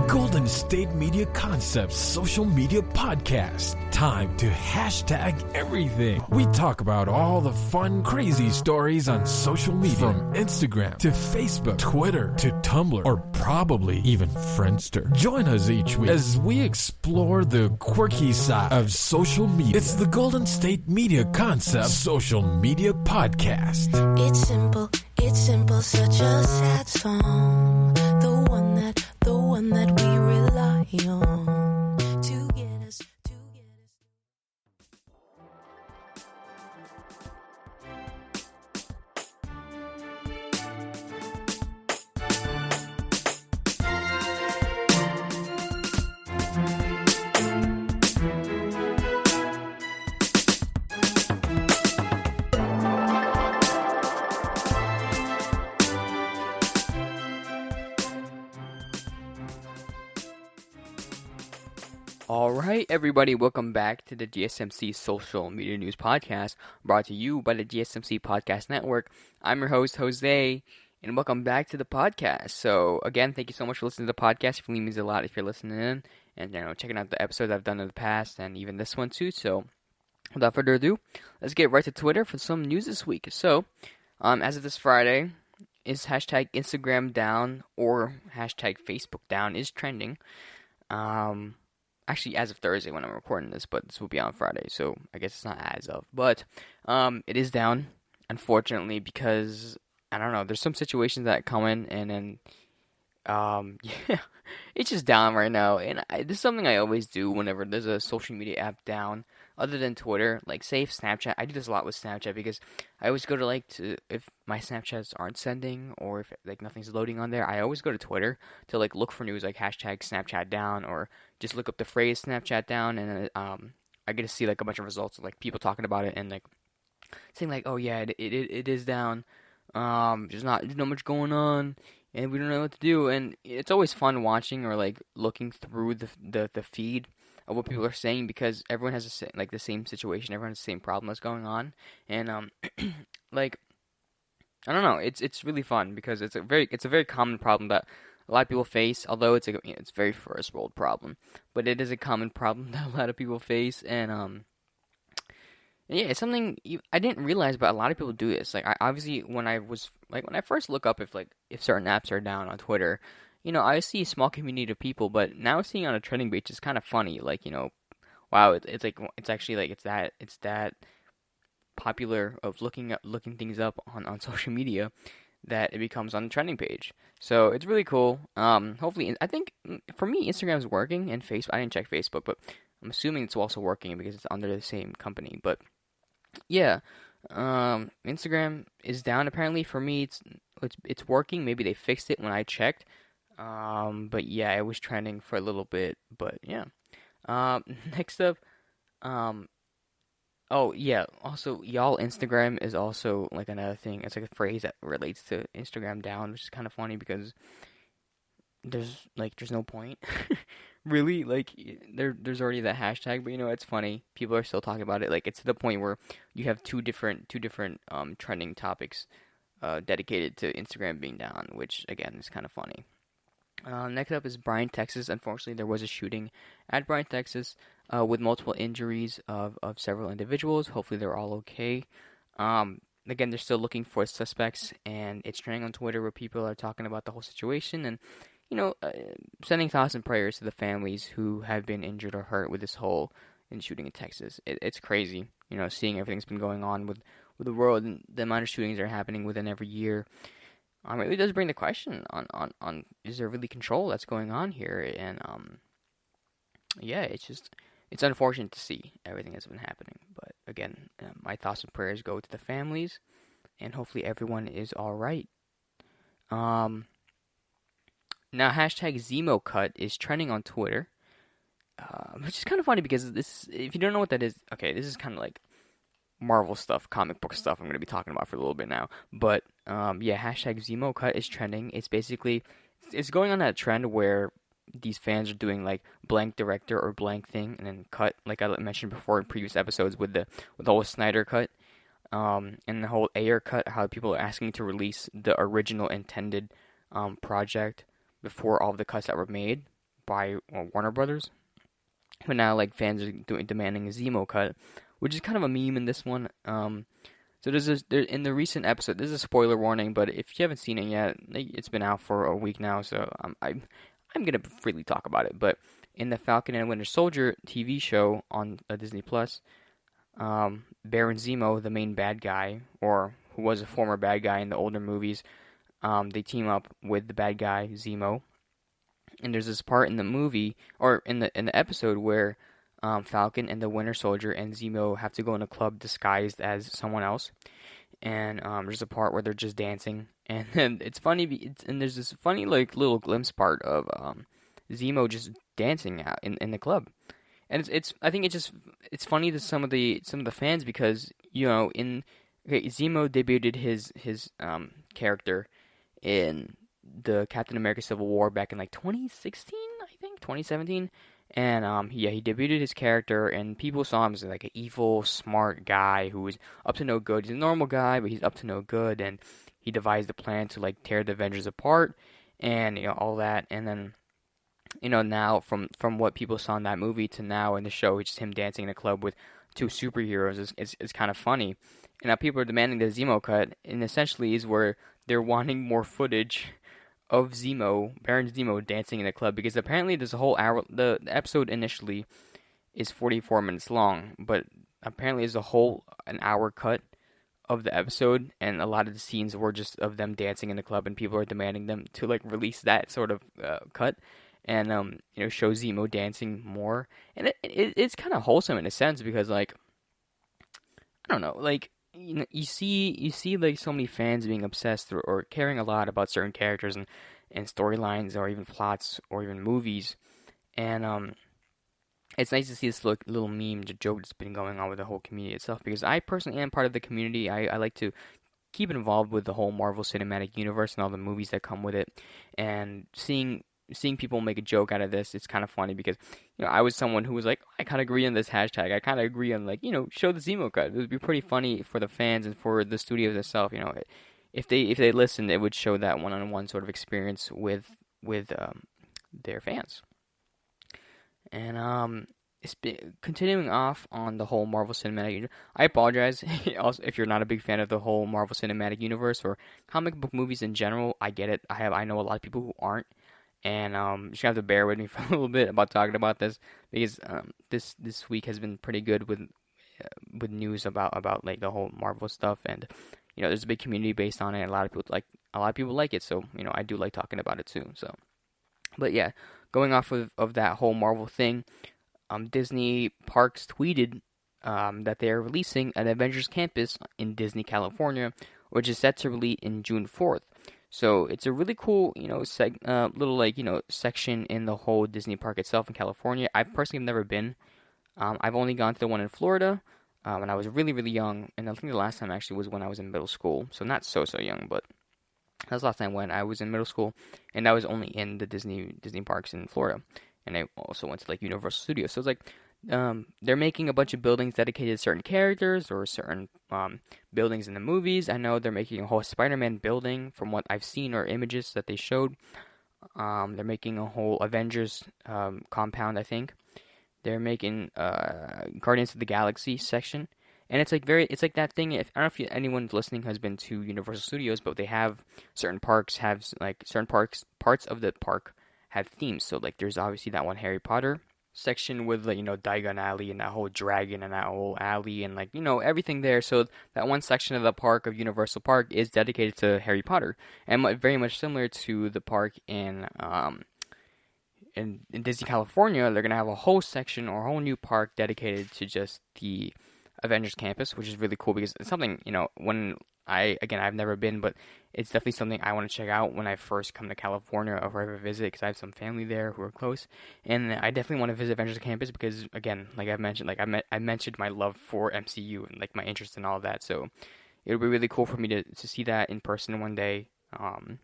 Golden State Media Concepts social media podcast. Time to hashtag everything. We talk about all the fun, crazy stories on social media. From Instagram to Facebook, Twitter to Tumblr, or probably even Friendster. Join us each week as we explore the quirky side of social media. It's the Golden State Media Concepts social media podcast. It's simple, such a sad song. The one that we rely on to get us. Alright, everybody, welcome back to the GSMC Social Media News Podcast, brought to you by the GSMC Podcast Network. I'm your host, Jose, and welcome back to the podcast. So, again, thank you so much for listening to the podcast. It really means a lot if you're listening in and checking out the episodes I've done in the past and even this one too. So, without further ado, let's get right to Twitter for some news this week. So, as of this Friday, is hashtag Instagram down or hashtag Facebook down is trending. Actually, as of Thursday when I'm recording this, but this will be on Friday, so I guess it's not as of. But it is down, unfortunately, because, I don't know, there's some situations that come in, and then, yeah, it's just down right now. And this is something I always do whenever there's a social media app down, other than Twitter. Like, say, Snapchat. I do this a lot with Snapchat, because I always go to, if my Snapchats aren't sending, or if, nothing's loading on there, I always go to Twitter to, look for news, like, hashtag Snapchat down, or just look up the phrase Snapchat down, and I get to see, a bunch of results of, people talking about it, and, saying, oh, yeah, it is down, there's not much going on, and we don't know what to do, and it's always fun watching, or, looking through the feed of what people are saying, because everyone has the same situation, everyone has the same problem that's going on, and, I don't know, it's really fun, because it's a very common problem that a lot of people face, although it's a very first world problem, but it is a common problem that a lot of people face, and yeah, it's something I didn't realize, but a lot of people do this. I obviously when I first look up if certain apps are down on Twitter, I see a small community of people, but now seeing on a trending page is kind of funny. Wow, it's actually it's that popular of looking things up on social media that it becomes on the trending page. So it's really cool. Hopefully, I think for me, Instagram's working, and Facebook. I didn't check Facebook, but I'm assuming it's also working because it's under the same company. But yeah, Instagram is down apparently. For me, it's working. Maybe they fixed it when I checked. But yeah, it was trending for a little bit. But yeah. Next up, oh, yeah, also, y'all, Instagram is also, another thing. It's, a phrase that relates to Instagram down, which is kind of funny, because there's no point. Really? There's already that hashtag, but, it's funny. People are still talking about it. It's to the point where you have two different trending topics, dedicated to Instagram being down, which, again, is kind of funny. Next up is Bryan, Texas. Unfortunately, there was a shooting at Bryan, Texas, with multiple injuries of several individuals. Hopefully, they're all okay. Again, they're still looking for suspects, and it's trending on Twitter where people are talking about the whole situation and, sending thoughts and prayers to the families who have been injured or hurt with this whole shooting in Texas. It's crazy, seeing everything's been going on with the world and the amount of shootings that are happening within every year. It really does bring the question on is there really control that's going on here? And yeah, it's unfortunate to see everything that's been happening. But again, my thoughts and prayers go to the families, and hopefully everyone is all right. Now, hashtag ZemoCut is trending on Twitter, which is kind of funny because this, if you don't know what that is, okay, this is kind of like Marvel stuff, comic book stuff I'm going to be talking about for a little bit now. But, yeah, hashtag ZemoCut is trending. It's basically, it's going on that trend where these fans are doing, blank director or blank thing, and then cut, like I mentioned before in previous episodes with the whole Snyder cut, and the whole Ayer cut, how people are asking to release the original intended project before all of the cuts that were made. by Warner Brothers. But now, like, fans are demanding a Zemo cut, which is kind of a meme in this one. So in the recent episode, this is a spoiler warning, but if you haven't seen it yet, it's been out for a week now, so I'm gonna freely talk about it. But in the Falcon and Winter Soldier TV show on Disney Plus, Baron Zemo, the main bad guy, or who was a former bad guy in the older movies, they team up with the bad guy Zemo, and there's this part in the movie or in the episode where Falcon and the Winter Soldier and Zemo have to go in a club disguised as someone else, and there's a part where they're just dancing, and then it's funny, and there's this funny like little glimpse part of Zemo just dancing out in the club, and it's I think it's funny to some of the fans because Zemo debuted his character in the Captain America Civil War back in like 2016, I think 2017. And he debuted his character, and people saw him as like an evil, smart guy who was up to no good. He's a normal guy, but he's up to no good, and he devised a plan to like tear the Avengers apart, and all that. And then now from what people saw in that movie to now in the show, it's just him dancing in a club with two superheroes. It's kind of funny, and now people are demanding the Zemo cut, and essentially is where they're wanting more footage of Baron Zemo dancing in a club, because apparently there's a whole hour. The episode initially is 44 minutes long, but apparently there's an hour cut of the episode, and a lot of the scenes were just of them dancing in the club, and people are demanding them to like release that sort of cut, and show Zemo dancing more, and it's kind of wholesome in a sense because like I don't know, like. You see like so many fans being obsessed or caring a lot about certain characters and storylines or even plots or even movies, and it's nice to see this little meme, the joke that's been going on with the whole community itself, because I personally am part of the community. I like to keep involved with the whole Marvel Cinematic Universe and all the movies that come with it, and seeing people make a joke out of this, it's kind of funny because, I was someone who was like, I kind of agree on this hashtag. I kind of agree on like, show the Zemo cut. It would be pretty funny for the fans and for the studios itself. If they listened, it would show that one-on-one sort of experience with their fans. And continuing off on the whole Marvel Cinematic Universe, I apologize also if you're not a big fan of the whole Marvel Cinematic Universe or comic book movies in general. I get it. I know a lot of people who aren't. And you just have to bear with me for a little bit about talking about this, because this week has been pretty good with news about like the whole Marvel stuff, and there's a big community based on it. And a lot of people like it, so I do like talking about it too. So, but yeah, going off of that whole Marvel thing, Disney Parks tweeted that they are releasing an Avengers Campus in Disney, California, which is set to release in June 4th. So it's a really cool, little section in the whole Disney park itself in California. I personally have never been. I've only gone to the one in Florida when I was really, really young, and I think the last time actually was when I was in middle school. So not so young, but that's the last time when I was in middle school, and I was only in the Disney parks in Florida, and I also went to like Universal Studios. So it's like they're making a bunch of buildings dedicated to certain characters or certain buildings in the movies. I know they're making a whole Spider-Man building from what I've seen or images that they showed. They're making a whole Avengers compound, I think. They're making Guardians of the Galaxy section. And it's like that thing. I don't know if anyone listening has been to Universal Studios, but they have certain parts of the park have themes. So like there's obviously that one Harry Potter section with like Diagon Alley and that whole dragon and that whole alley and like everything there. So that one section of the park of Universal Park is dedicated to Harry Potter, and very much similar to the park in Disney California. They're gonna have a whole section or a whole new park dedicated to just the Avengers Campus, which is really cool because it's something when I've never been, but it's definitely something I want to check out when I first come to California or if I ever visit, because I have some family there who are close, and I definitely want to visit Avengers Campus because, again, like I've mentioned, I mentioned my love for MCU and like my interest in all of that, so it would be really cool for me to see that in person one day, and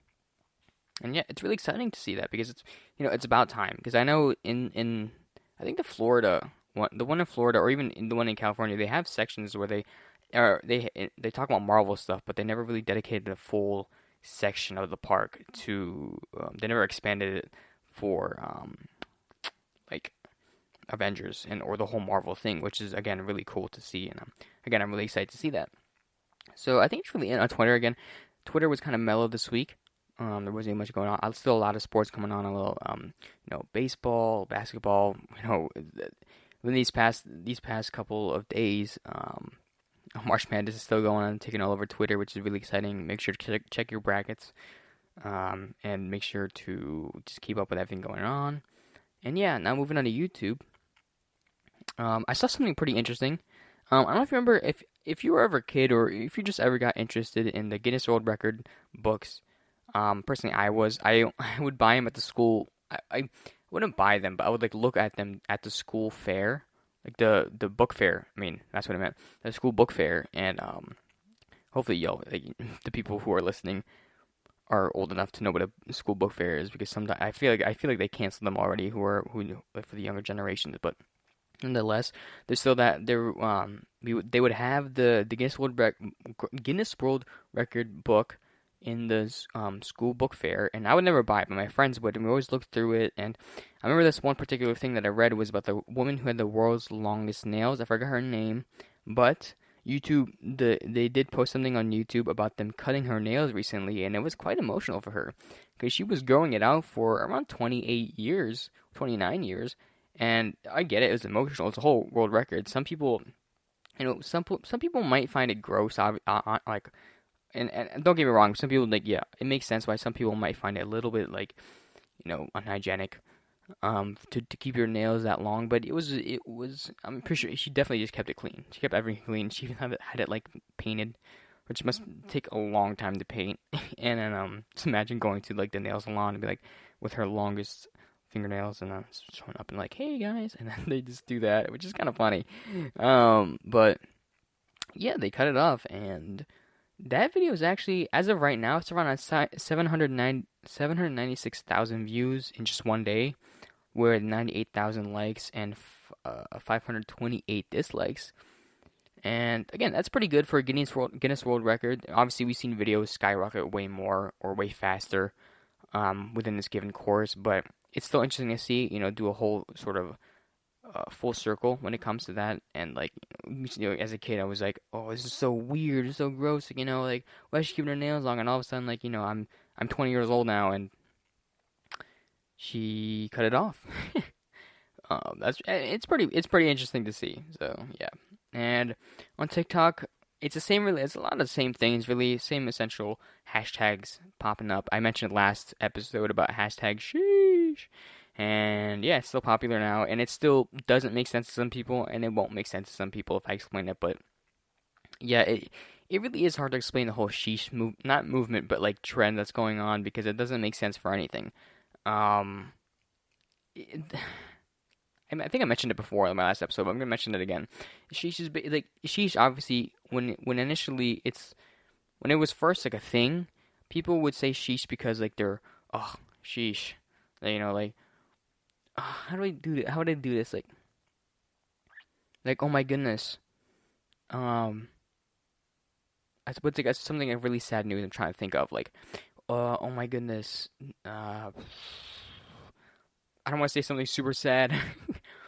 yeah, it's really exciting to see that because it's it's about time, because I know in I think the one in Florida or even in the one in California, they have sections where they talk about Marvel stuff, but they never really dedicated a full section of the park to. They never expanded it for like Avengers or the whole Marvel thing, which is again really cool to see. And again, I'm really excited to see that. So I think it's really it on Twitter again. Twitter was kind of mellow this week. There wasn't much going on. Still a lot of sports coming on. A little, baseball, basketball. In these past couple of days, March Madness is still going on, taking all over Twitter, which is really exciting. Make sure to check your brackets, and make sure to just keep up with everything going on. And yeah, now moving on to YouTube. I saw something pretty interesting. I don't know if you remember if you were ever a kid or if you just ever got interested in the Guinness World Record books. Personally, I would buy them at the school. I wouldn't buy them, but I would like look at them at the school fair, like the book fair. I mean, that's what I meant. The school book fair, and hopefully the people who are listening are old enough to know what a school book fair is, because sometimes I feel like they canceled them already. Who for the younger generations, but nonetheless, there's still that they would have the Guinness World Record book in the school book fair, and I would never buy it, but my friends would, and we always looked through it. And I remember this one particular thing that I read was about the woman who had the world's longest nails. I forgot her name, but YouTube, they did post something on YouTube about them cutting her nails recently, and it was quite emotional for her because she was growing it out for around 29 years, and I get it, it was emotional. It's a whole world record. Some people, some people might find it gross, like. And don't get me wrong, some people it makes sense why some people might find it a little bit unhygienic, to keep your nails that long. But it was I'm pretty sure she definitely just kept it clean. She kept everything clean. She even had it like painted, which must take a long time to paint. And then just imagine going to like the nail salon and be like with her longest fingernails and showing up and like, hey guys, and then they just do that, which is kind of funny. But yeah, they cut it off, and that video is actually, as of right now, it's around 796,000 views in just one day, with 98,000 likes and 528 dislikes. And again, that's pretty good for a Guinness World Record. Obviously, we've seen videos skyrocket way more or way faster within this given course, but it's still interesting to see, do a whole sort of full circle when it comes to that. And as a kid, I was like, oh, this is so weird, it's so gross, like why is she keeping her nails long? And all of a sudden, I'm 20 years old now, and she cut it off. It's pretty interesting to see. So yeah, and on TikTok, it's it's a lot of the same things, really, same essential hashtags popping up. I mentioned last episode about hashtag sheesh. And yeah, it's still popular now, and it still doesn't make sense to some people, and it won't make sense to some people if I explain it. But yeah, it really is hard to explain the whole sheesh not movement, but like trend that's going on, because it doesn't make sense for anything. I think I mentioned it before in my last episode, but I'm gonna mention it again. Sheesh is like sheesh. Obviously, when it was first like a thing, people would say sheesh because like they're sheesh, like. How do I do that? How would I do this? Like, oh my goodness. What's like something like really sad news I'm trying to think of. Like, oh my goodness. I don't want to say something super sad.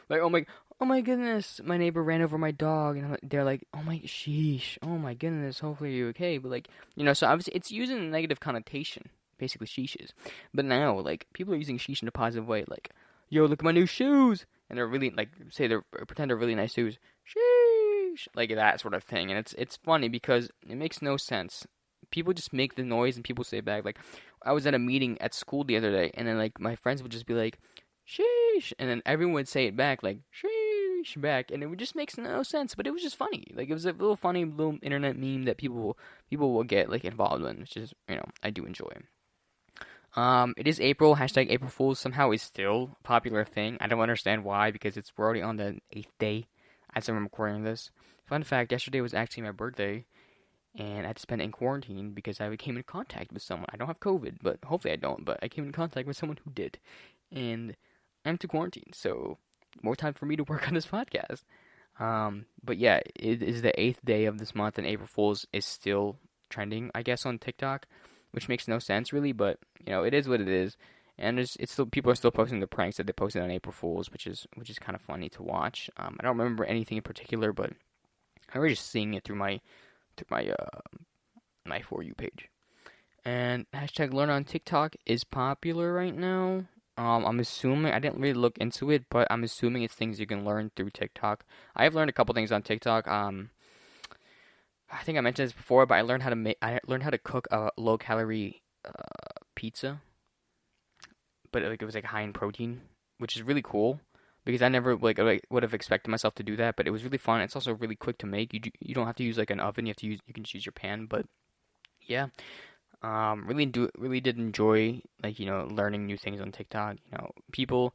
Like, oh my goodness, my neighbor ran over my dog, and they're like, oh my sheesh, oh my goodness, hopefully you're okay. But like, so obviously it's using a negative connotation, basically sheesh is. But now, like, people are using sheesh in a positive way, like, yo, look at my new shoes, and they're really pretend they're really nice shoes, sheesh, like that sort of thing. And it's funny because it makes no sense. People just make the noise, and people say back. Like, I was at a meeting at school the other day, and then like my friends would just be like, sheesh, and then everyone would say it back, like sheesh back, and it just makes no sense. But it was just funny. Like, it was a little funny little internet meme that people will get like involved in, which is I do enjoy. It is April. Hashtag April Fools somehow is still a popular thing. I don't understand why, because we're already on the 8th day as I'm recording this. Fun fact, yesterday was actually my birthday, and I had to spend it in quarantine because I came in contact with someone. I don't have COVID, but hopefully I don't, but I came in contact with someone who did. And I'm to quarantine, so more time for me to work on this podcast. But yeah, it is the 8th day of this month, and April Fools is still trending, I guess, on TikTok, which makes no sense really, but it is what it is. and it's still people are still posting the pranks that they posted on April Fools, which is kind of funny to watch. I don't remember anything in particular, but I was just seeing it through my my For You page. And hashtag learn on TikTok is popular right now. I'm assuming, I didn't really look into it, but I'm assuming it's things you can learn through TikTok. I have learned a couple things on TikTok. I think I mentioned this before, but I learned how to cook a low calorie pizza, but it was like high in protein, which is really cool because I never would have expected myself to do that. But it was really fun. It's also really quick to make. You don't have to use like an oven. You can just use your pan. But yeah, really did enjoy learning new things on TikTok. People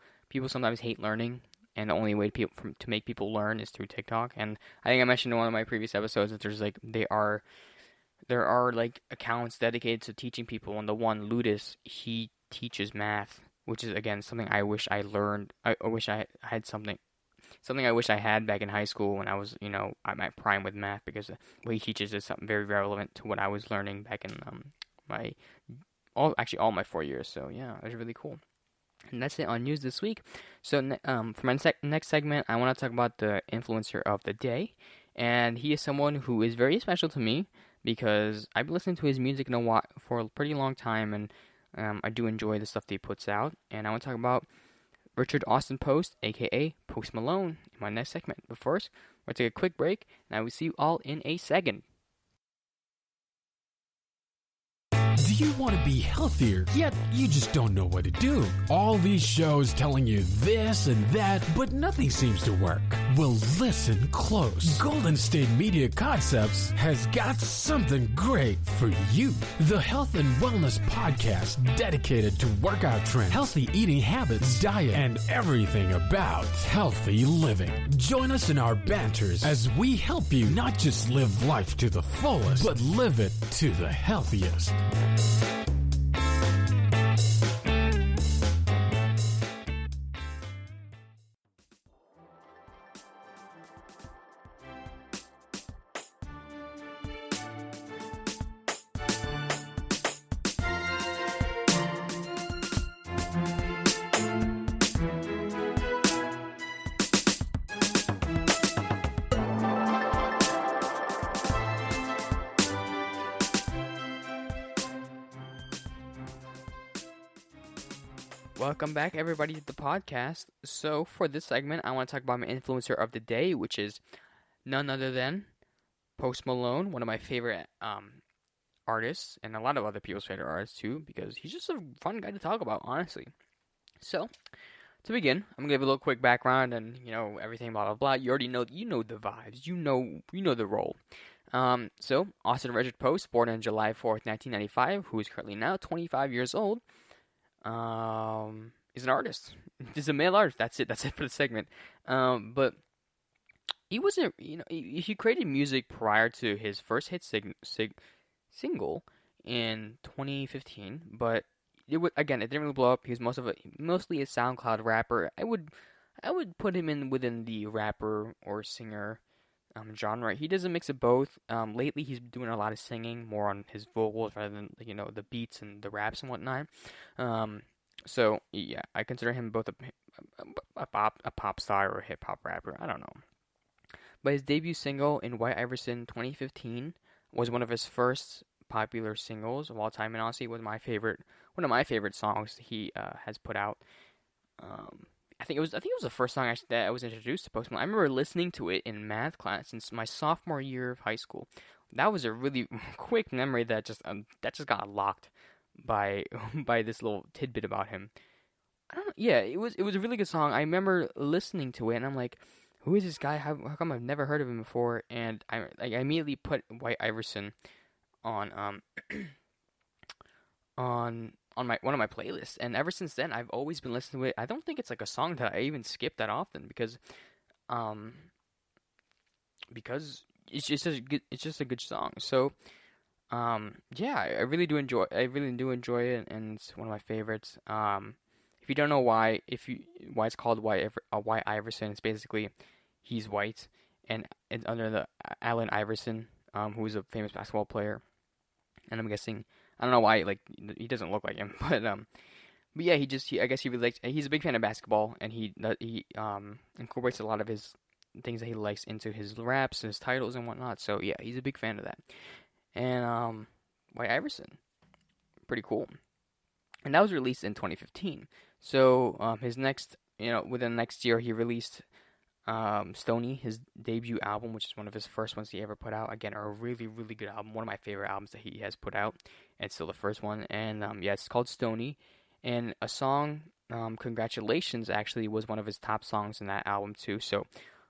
sometimes hate learning, and the only way to make people learn is through TikTok. And I think I mentioned in one of my previous episodes that there are like accounts dedicated to teaching people. And the one Ludus, he teaches math, which is again something I wish I learned. I wish I had something I wish I had back in high school when I was at my prime with math, because what he teaches is something very relevant to what I was learning back in all my 4 years. So yeah, it was really cool. And that's it on news this week. So for my next segment, I want to talk about the influencer of the day. And he is someone who is very special to me because I've been listening to his music for a pretty long time, and I do enjoy the stuff that he puts out. And I want to talk about Richard Austin Post, a.k.a. Post Malone, in my next segment. But first, we're going to take a quick break, and I will see you all in a second. Do you want to be healthier, yet you just don't know what to do? All these shows telling you this and that, but nothing seems to work. Well, listen close. Golden State Media Concepts has got something great for you. The Health and Wellness Podcast dedicated to workout trends, healthy eating habits, diet, and everything about healthy living. Join us in our banters as we help you not just live life to the fullest, but live it to the healthiest. Welcome back, everybody, to the podcast. So, for this segment, I want to talk about my influencer of the day, which is none other than Post Malone, one of my favorite artists, and a lot of other people's favorite artists, too, because he's just a fun guy to talk about, honestly. So, to begin, I'm going to give a little quick background and, everything, blah, blah, blah. You already know, the vibes. You know the role. So, Austin Richard Post, born on July 4th, 1995, who is currently now 25 years old, is an artist. He's a male artist. That's it for the segment. But he wasn't, he created music prior to his first hit single in 2015. But it didn't really blow up. He was mostly a SoundCloud rapper. I would put him within the rapper or singer genre. He does a mix of both. Lately, he's doing a lot of singing, more on his vocals rather than the beats and the raps and whatnot. So yeah, I consider him both a pop star or a hip hop rapper. I don't know. But his debut single in White Iverson 2015 was one of his first popular singles of all time, and honestly, one of my favorite songs he has put out. I think it was the first song that I was introduced to Post Malone. I remember listening to it in math class since my sophomore year of high school. That was a really quick memory that just got locked by this little tidbit about him. I don't know. Yeah, it was a really good song. I remember listening to it and I'm like, who is this guy? How come I've never heard of him before? And I immediately put White Iverson on on one of my playlists, and ever since then I've always been listening to it. I don't think it's like a song that I even skip that often because it's just a good song. So yeah, I really do enjoy it, and it's one of my favorites. If you don't know why it's called White Iverson, it's basically he's white, and it's under the Allen Iverson, who is a famous basketball player, and I'm guessing, I don't know why, like, he doesn't look like him, but But yeah, I guess he really likes. He's a big fan of basketball, and he incorporates a lot of his things that he likes into his raps, his titles, and whatnot. So yeah, he's a big fan of that. And White Iverson, pretty cool. And that was released in 2015. So his next, within the next year, he released Stoney, his debut album, which is one of his first ones he ever put out. Again, a really, really good album. One of my favorite albums that he has put out. And it's still the first one. And yeah, it's called Stoney. And a song, Congratulations, actually was one of his top songs in that album, too. So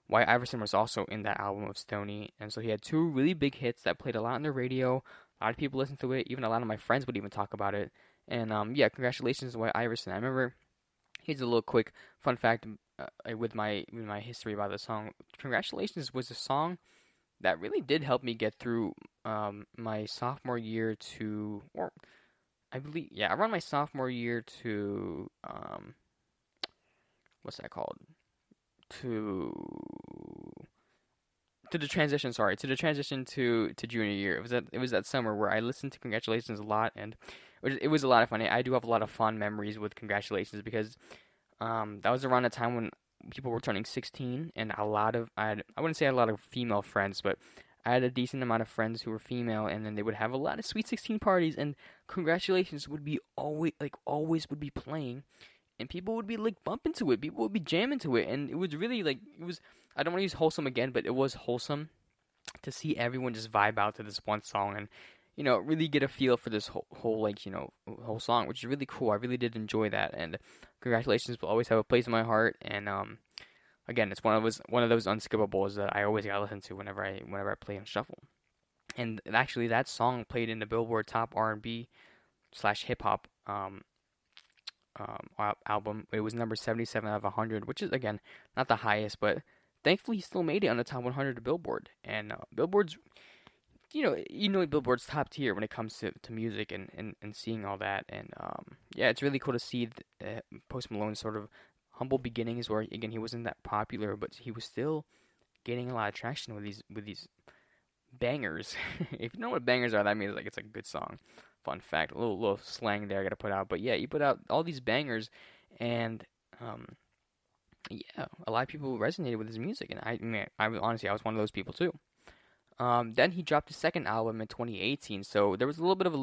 White Iverson was also in that album of Stoney. And so he had two really big hits that played a lot on the radio. A lot of people listened to it. Even a lot of my friends would even talk about it. And yeah, congratulations, White Iverson. I remember, here's a little quick fun fact with my history about the song. Congratulations was a song that really did help me get through my sophomore year to, or I believe, yeah, around my sophomore year to, what's that called? To the transition, sorry, to the transition to junior year. It was that summer where I listened to Congratulations a lot, and it was a lot of fun. I do have a lot of fond memories with Congratulations because that was around the time when people were turning 16, and I wouldn't say I had a lot of female friends, but I had a decent amount of friends who were female, and then they would have a lot of Sweet 16 parties, and Congratulations would be always would be playing, and people would be like bumping to it, people would be jamming to it, and it was really I don't want to use wholesome again, but it was wholesome to see everyone just vibe out to this one song and, really get a feel for this whole song, which is really cool. I really did enjoy that, and Congratulations will always have a place in my heart. And again, it's one of those unskippables that I always gotta listen to whenever I play on shuffle. And actually, that song played in the Billboard Top R&B / Hip Hop album. It was number 77 out of 100, which is again not the highest, but thankfully he still made it on the top 100 of Billboard. And Billboard's, Billboard's top tier when it comes to music and seeing all that. And yeah, it's really cool to see Post Malone's sort of humble beginnings, where again he wasn't that popular, but he was still gaining a lot of traction with these bangers. If you know what bangers are, that means it's a good song. Fun fact, a little slang there I gotta put out. But yeah, he put out all these bangers, and yeah, a lot of people resonated with his music, and I was one of those people too. Then he dropped his second album in 2018, so there was a little bit of a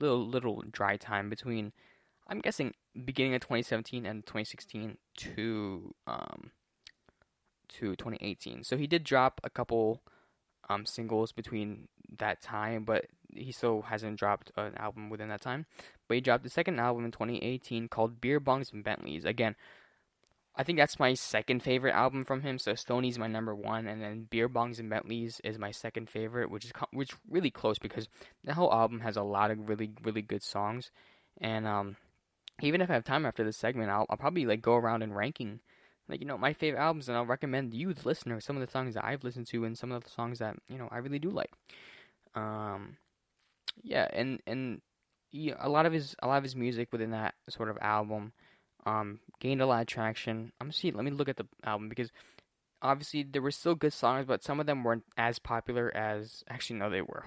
little dry time between, I'm guessing, beginning of 2017 and 2016 to 2018. So he did drop a couple singles between that time, but he still hasn't dropped an album within that time. But he dropped the second album in 2018 called Beer Bongs and Bentleys. Again, I think that's my second favorite album from him. So Stoney's my number one, and then Beer Bongs and Bentleys is my second favorite, which really close because the whole album has a lot of really, really good songs. And even if I have time after this segment, I'll probably go around and ranking my favorite albums, and I'll recommend you, the listener, some of the songs that I've listened to and some of the songs that I really do like. Yeah, and yeah, a lot of his music within that sort of album gained a lot of traction. Let me look at the album, because obviously there were still good songs, but some of them weren't as popular as, actually no, they were.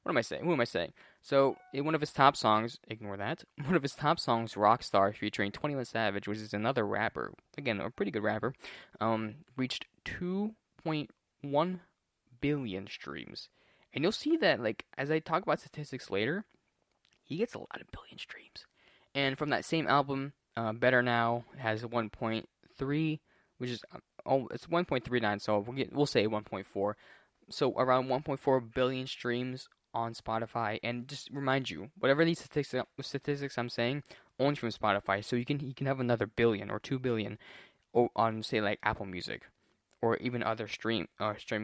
What am I saying? Who am I saying? So in one of his top songs, ignore that. One of his top songs, Rockstar, featuring 21 Savage, which is another rapper, again a pretty good rapper, reached 2.1 billion streams. And you'll see that, as I talk about statistics later, he gets a lot of billion streams. And from that same album, Better Now has 1.3, which is it's 1.39, so we'll say 1.4. So around 1.4 billion streams on Spotify. And just remind you, whatever these statistics I'm saying, only from Spotify. So you can have another billion or 2 billion on, say, Apple Music or even other streaming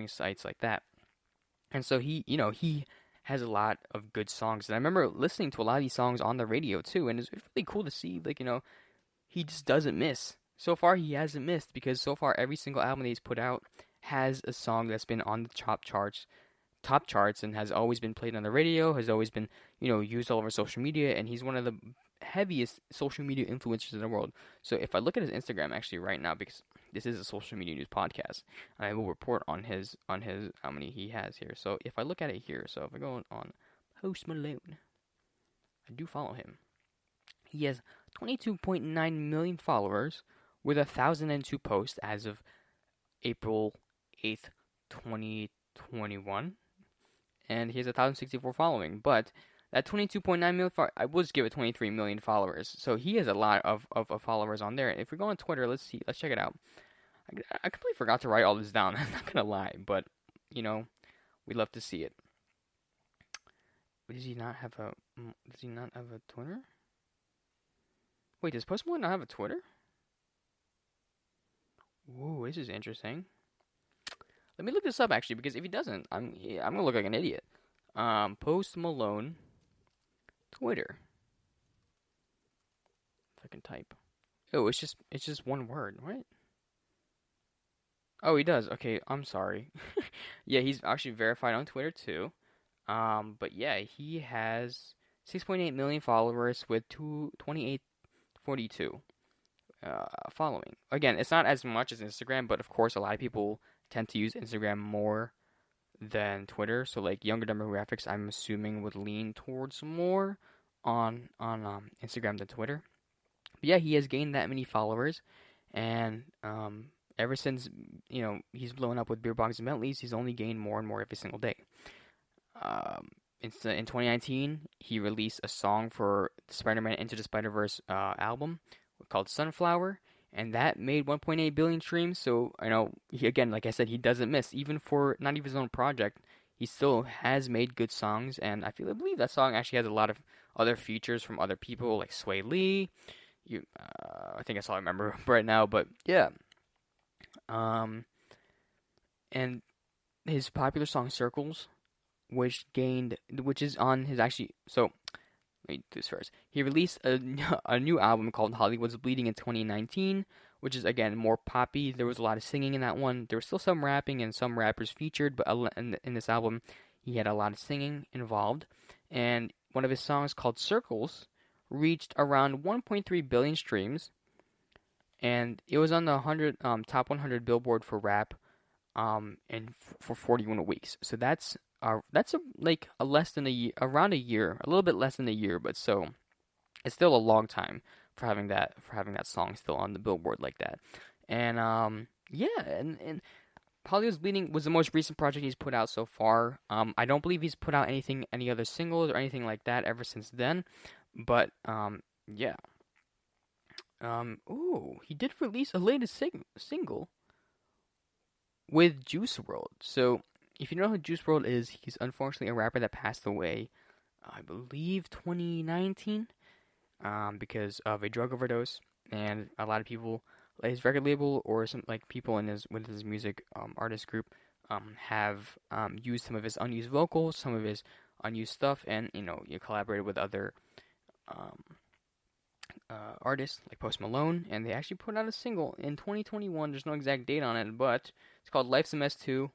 sites like that. And so he has a lot of good songs. And I remember listening to a lot of these songs on the radio too, and it's really cool to see, he just doesn't miss. So far, he hasn't missed, because so far every single album that he's put out has a song that's been on the top charts, and has always been played on the radio, has always been, used all over social media, and he's one of the heaviest social media influencers in the world. So if I look at his Instagram actually right now, because this is a social media news podcast, I will report on his how many he has here. So if I look at it here, so if I go on Post Malone, I do follow him. He has 22.9 million followers with 1,002 posts as of April 8th, 2021. And he has 1,064 following. But that 22.9 million, I was give it 23 million followers. So he has a lot of followers on there. If we go on Twitter, let's check it out. I completely forgot to write all this down. I'm not going to lie. But, you know, we'd love to see it. Does he not have a Twitter? Wait, does Post Malone not have a Twitter? Whoa, this is interesting. Let me look this up actually, because if he doesn't, I'm gonna look like an idiot. Post Malone Twitter. If I can type. Oh, it's just one word, right? Oh, he does. Okay, I'm sorry. Yeah, he's actually verified on Twitter too. But yeah, he has 6.8 million followers with 2842 following. Again, it's not as much as Instagram, but of course, a lot of people tend to use Instagram more than Twitter. So, like younger demographics, I'm assuming would lean towards more on Instagram than Twitter. But yeah, he has gained that many followers, and ever since he's blown up with beer bongs and Bentleys, he's only gained more and more every single day. In 2019, he released a song for the Spider-Man Into the Spider-Verse album called Sunflower, and that made 1.8 billion streams. So, he, again, like I said, he doesn't miss. Even for not even his own project, he still has made good songs, and I believe that song actually has a lot of other features from other people, like Sway Lee. I think that's all I remember right now, but yeah. And his popular song Circles, which is on his actually. So let me do this first. He released a new album called Hollywood's Bleeding in 2019, which is again more poppy. There was a lot of singing in that one. There was still some rapping and some rappers featured, but in this album, he had a lot of singing involved. And one of his songs called Circles reached around 1.3 billion streams, and it was on the top 100 Billboard for rap, and for 41 weeks. So that's less than a year, around a year, a little bit less than a year, but so it's still a long time for having that song still on the Billboard like that. And and Hollywood's Bleeding was the most recent project he's put out so far. I don't believe he's put out any other singles or anything like that ever since then. But yeah. He did release a latest single with Juice WRLD. So, if you know who Juice WRLD is, he's unfortunately a rapper that passed away, I believe 2019, because of a drug overdose. And a lot of people, like his record label or some people with his music artist group, have used some of his unused vocals, some of his unused stuff, and you collaborated with other artists like Post Malone, and they actually put out a single in 2021. There's no exact date on it, but it's called Life's a Mess 2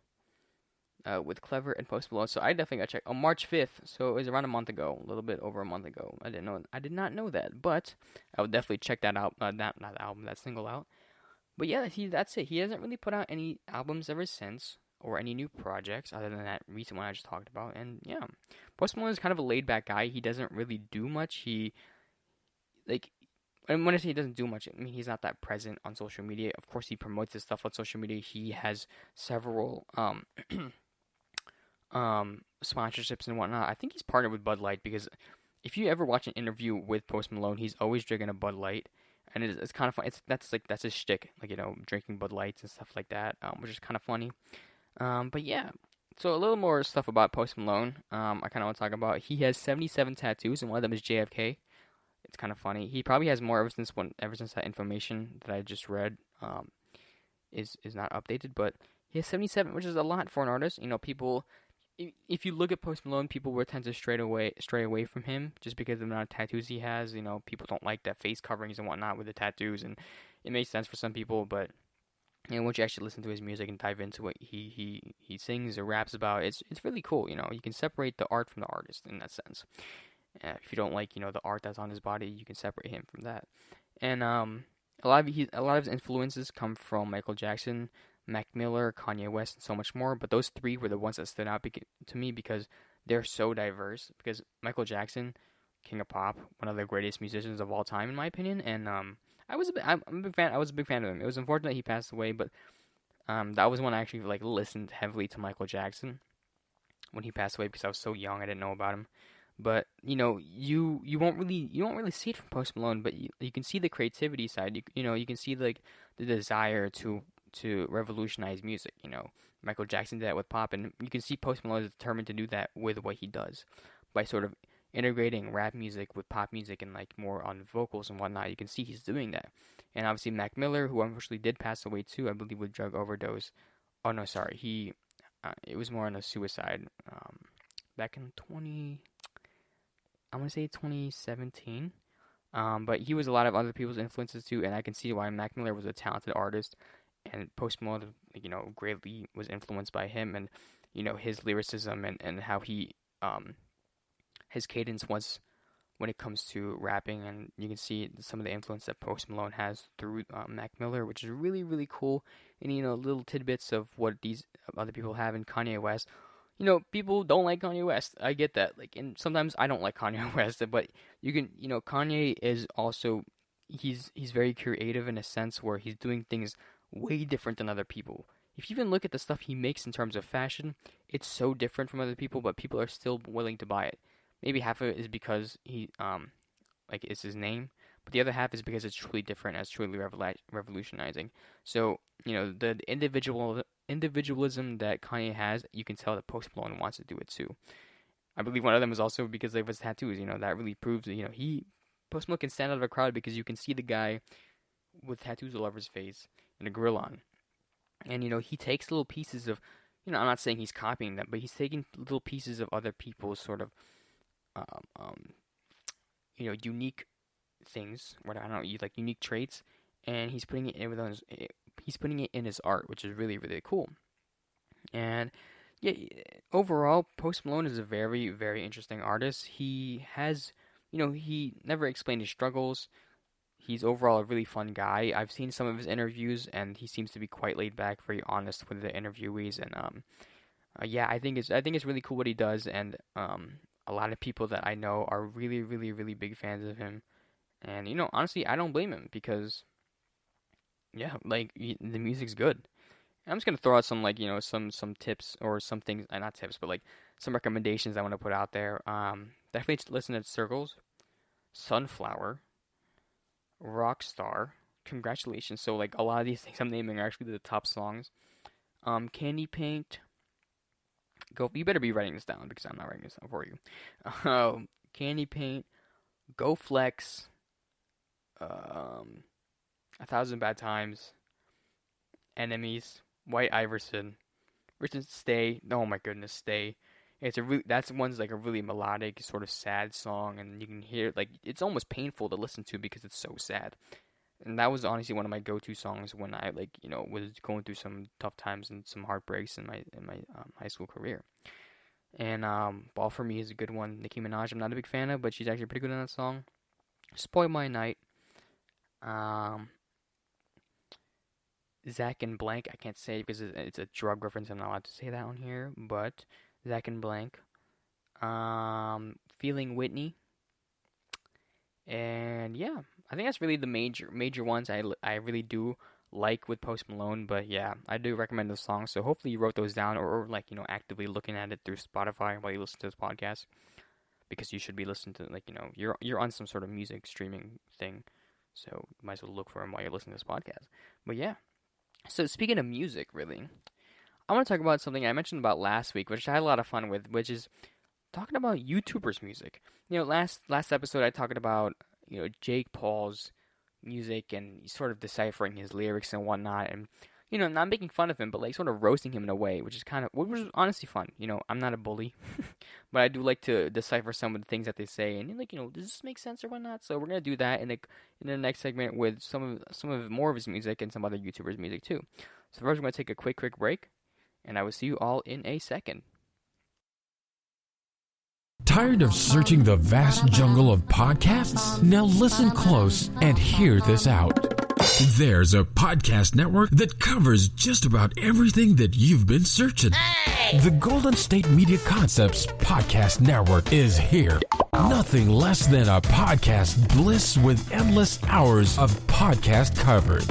with Clever and Post Malone. So I definitely got to check. On March 5th, so it was around a month ago, a little bit over a month ago. I did not know that, but I would definitely check that out. That single out. But yeah, that's it. He hasn't really put out any albums ever since, or any new projects other than that recent one I just talked about. And yeah, Post Malone is kind of a laid back guy. He doesn't really do much. And when I say he doesn't do much, I mean he's not that present on social media. Of course, he promotes his stuff on social media. He has several sponsorships and whatnot. I think he's partnered with Bud Light, because if you ever watch an interview with Post Malone, he's always drinking a Bud Light, and it's kind of fun. That's his shtick, drinking Bud Lights and stuff like that, which is kind of funny. But yeah. So a little more stuff about Post Malone. I kind of want to talk about. He has 77 tattoos, and one of them is JFK. It's kind of funny. He probably has more ever since that information that I just read is not updated. But he has 77, which is a lot for an artist. People, if you look at Post Malone, people will tend to stray away from him just because of the amount of tattoos he has. People don't like that face coverings and whatnot with the tattoos, and it makes sense for some people. But once you actually listen to his music and dive into what he sings or raps about, it's really cool. You can separate the art from the artist in that sense. If you don't like, the art that's on his body, you can separate him from that. And a lot of his influences come from Michael Jackson, Mac Miller, Kanye West, and so much more. But those three were the ones that stood out to me because they're so diverse. Because Michael Jackson king of pop, one of the greatest musicians of all time, in my opinion. And I'm a big fan. I was a big fan of him. It was unfortunate he passed away, but that was when I actually like listened heavily to Michael Jackson when he passed away because I was so young, I didn't know about him. But you don't really see it from Post Malone, but you can see the creativity side. You can see like the desire to revolutionize music. Michael Jackson did that with pop, and you can see Post Malone is determined to do that with what he does by sort of integrating rap music with pop music and like more on vocals and whatnot. You can see he's doing that. And obviously Mac Miller, who unfortunately did pass away too, I believe with drug overdose. Oh no, sorry, it was more on a suicide back in 2017. But he was a lot of other people's influences too, and I can see why Mac Miller was a talented artist, and Post Malone, greatly was influenced by him, and his lyricism and how he his cadence was when it comes to rapping, and you can see some of the influence that Post Malone has through Mac Miller, which is really, really cool. And little tidbits of what these other people have in Kanye West. People don't like Kanye West. I get that. And sometimes I don't like Kanye West, but you can, Kanye is also, he's very creative in a sense where he's doing things way different than other people. If you even look at the stuff he makes in terms of fashion, it's so different from other people, but people are still willing to buy it. Maybe half of it is because he, it's his name, but the other half is because it's truly different, and it's truly revolutionizing. So, the individualism that Kanye has, you can tell that Post Malone wants to do it too. I believe one of them is also because of his tattoos. That really proves that, Post Malone can stand out of a crowd because you can see the guy with tattoos all over his face and a grill on. And, he takes little pieces of, I'm not saying he's copying them, but he's taking little pieces of other people's sort of, unique things, unique traits, and he's putting it in his art, which is really, really cool. And yeah, overall, Post Malone is a very, very interesting artist. He has, he never explained his struggles. He's overall a really fun guy. I've seen some of his interviews, and he seems to be quite laid back, very honest with the interviewees, and I think it's really cool what he does, and a lot of people that I know are really, really, really big fans of him. And, honestly, I don't blame him because, the music's good. I'm just going to throw out some, some tips or some things, not tips, but, some recommendations I want to put out there. Definitely listen to Circles, Sunflower, Rockstar, Congratulations. So, a lot of these things I'm naming are actually the top songs. Candy Paint. You better be writing this down because I'm not writing this down for you. Candy Paint, Go Flex, 1,000 Bad Times, Enemies, White Iverson, Richard Stay. Oh my goodness, Stay. One's a really melodic, sort of sad song, and you can hear it's almost painful to listen to because it's so sad. And that was honestly one of my go-to songs when I was going through some tough times and some heartbreaks in my high school career. And Ball for Me is a good one. Nicki Minaj, I'm not a big fan of, but she's actually pretty good on that song. Spoil My Night. Zach and Blank, I can't say because it's a drug reference. I'm not allowed to say that on here, but Zach and Blank. Feeling Whitney. And yeah, I think that's really the major ones I really do like with Post Malone. But yeah, I do recommend those songs. So hopefully you wrote those down or actively looking at it through Spotify while you listen to this podcast, because you should be listening to you're on some sort of music streaming thing, so you might as well look for them while you're listening to this podcast. But yeah, so speaking of music, really, I want to talk about something I mentioned about last week, which I had a lot of fun with, which is talking about YouTubers' music. Last episode I talked about Jake Paul's music and sort of deciphering his lyrics and whatnot, and not making fun of him, but sort of roasting him in a way, which was honestly fun. I'm not a bully, but I do like to decipher some of the things that they say, and does this make sense or whatnot? So we're gonna do that in the next segment with some of more of his music and some other YouTubers' music too. So first, we're gonna take a quick break, and I will see you all in a second. Tired of searching the vast jungle of podcasts? Now listen close and hear this out. There's a podcast network that covers just about everything that you've been searching. Hey! The Golden State Media Concepts Podcast Network is here. Nothing less than a podcast bliss with endless hours of podcast coverage.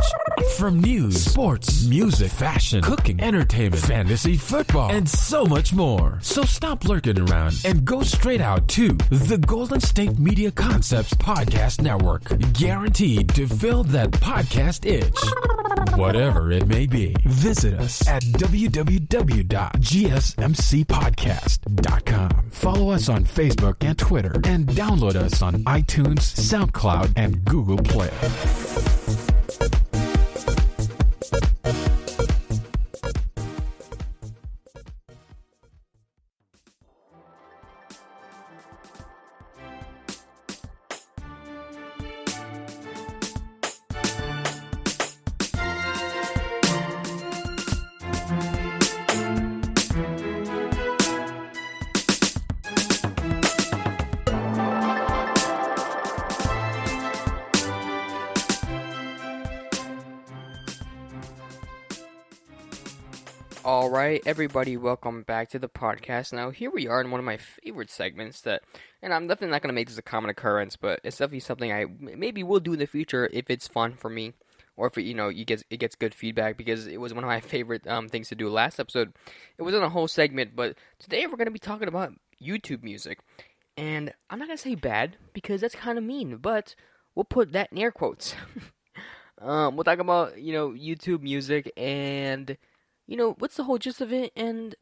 From news, sports, music, fashion, cooking, entertainment, fantasy, football, and so much more. So stop lurking around and go straight out to the Golden State Media Concepts Podcast Network. Guaranteed to fill that podcast itch. Whatever it may be. Visit us at www.gsmcpodcast.com. Follow us on Facebook and Twitter, and download us on iTunes, SoundCloud, and Google Play. Alright, everybody, welcome back to the podcast. Now, here we are in one of my favorite segments and I'm definitely not going to make this a common occurrence, but it's definitely something I maybe will do in the future if it's fun for me, or if it gets good feedback, because it was one of my favorite things to do last episode. It wasn't a whole segment, but today we're going to be talking about YouTube music. And I'm not going to say bad, because that's kind of mean, but we'll put that in air quotes. We'll talk about, YouTube music and what's the whole gist of it, and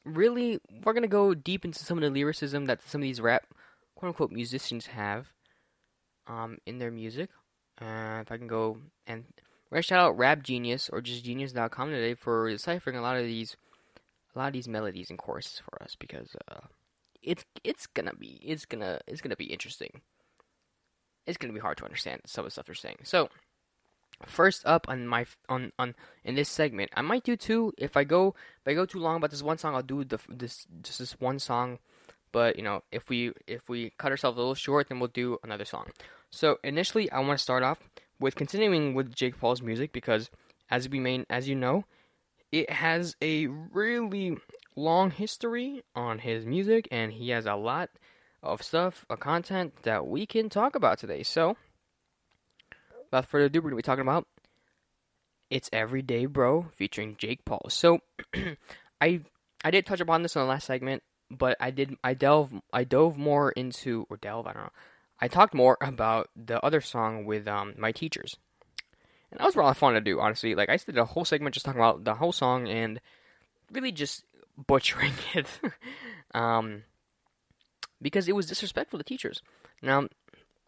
really, we're going to go deep into some of the lyricism that some of these rap, quote-unquote, musicians have in their music. If I can go, and we're going to shout out Rap Genius, or just Genius.com today, for deciphering a lot of these melodies and choruses for us, because it's gonna be interesting. It's gonna be hard to understand some of the stuff they're saying. So, first up in this segment, I might do two. If I go too long about this one song, I'll do this one song. But if we cut ourselves a little short, then we'll do another song. So initially, I want to start off with continuing with Jake Paul's music, because as you know, it has a really long history on his music, and he has a lot of content that we can talk about today. So, without further ado, we're going to be talking about It's Everyday Bro featuring Jake Paul. So, I did touch upon this in the last segment, but I dove more into, I don't know. I talked more about the other song with my teachers. And that was a lot of fun to do, honestly. Like, I did a whole segment just talking about the whole song and really just butchering it. Because it was disrespectful to teachers. Now,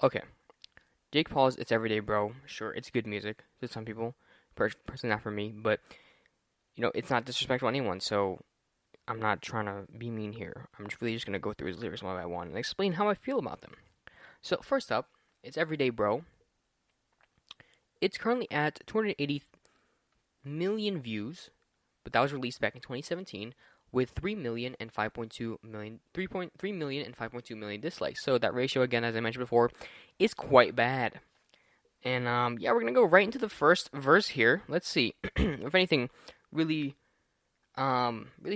okay. Jake Paul's It's Everyday Bro, sure, it's good music to some people, personally not for me, but, it's not disrespectful to anyone, so I'm not trying to be mean here. I'm really just going to go through his lyrics one by one and explain how I feel about them. So, first up, It's Everyday Bro. It's currently at 280 million views, but that was released back in 2017, with 3 million and 5.2 million, 3.3 million and 5.2 million dislikes. So that ratio, again, as I mentioned before, is quite bad. And we're gonna go right into the first verse here. Let's see if anything really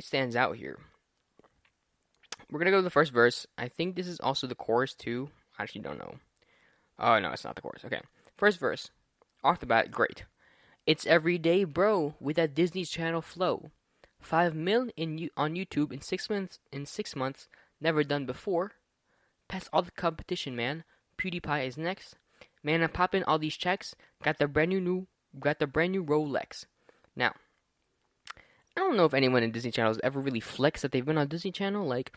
stands out here. We're gonna go to the first verse. I think this is also the chorus too. I actually don't know. Oh no, it's not the chorus. Okay, first verse. Off the bat, great. It's everyday, bro, with that Disney Channel flow. 5 mil on YouTube in 6 months. Never done before. Past all the competition, man. PewDiePie is next. Man, I'm popping all these checks. Got the brand new Rolex. Now, I don't know if anyone in Disney Channel has ever really flexed that they've been on Disney Channel. Like,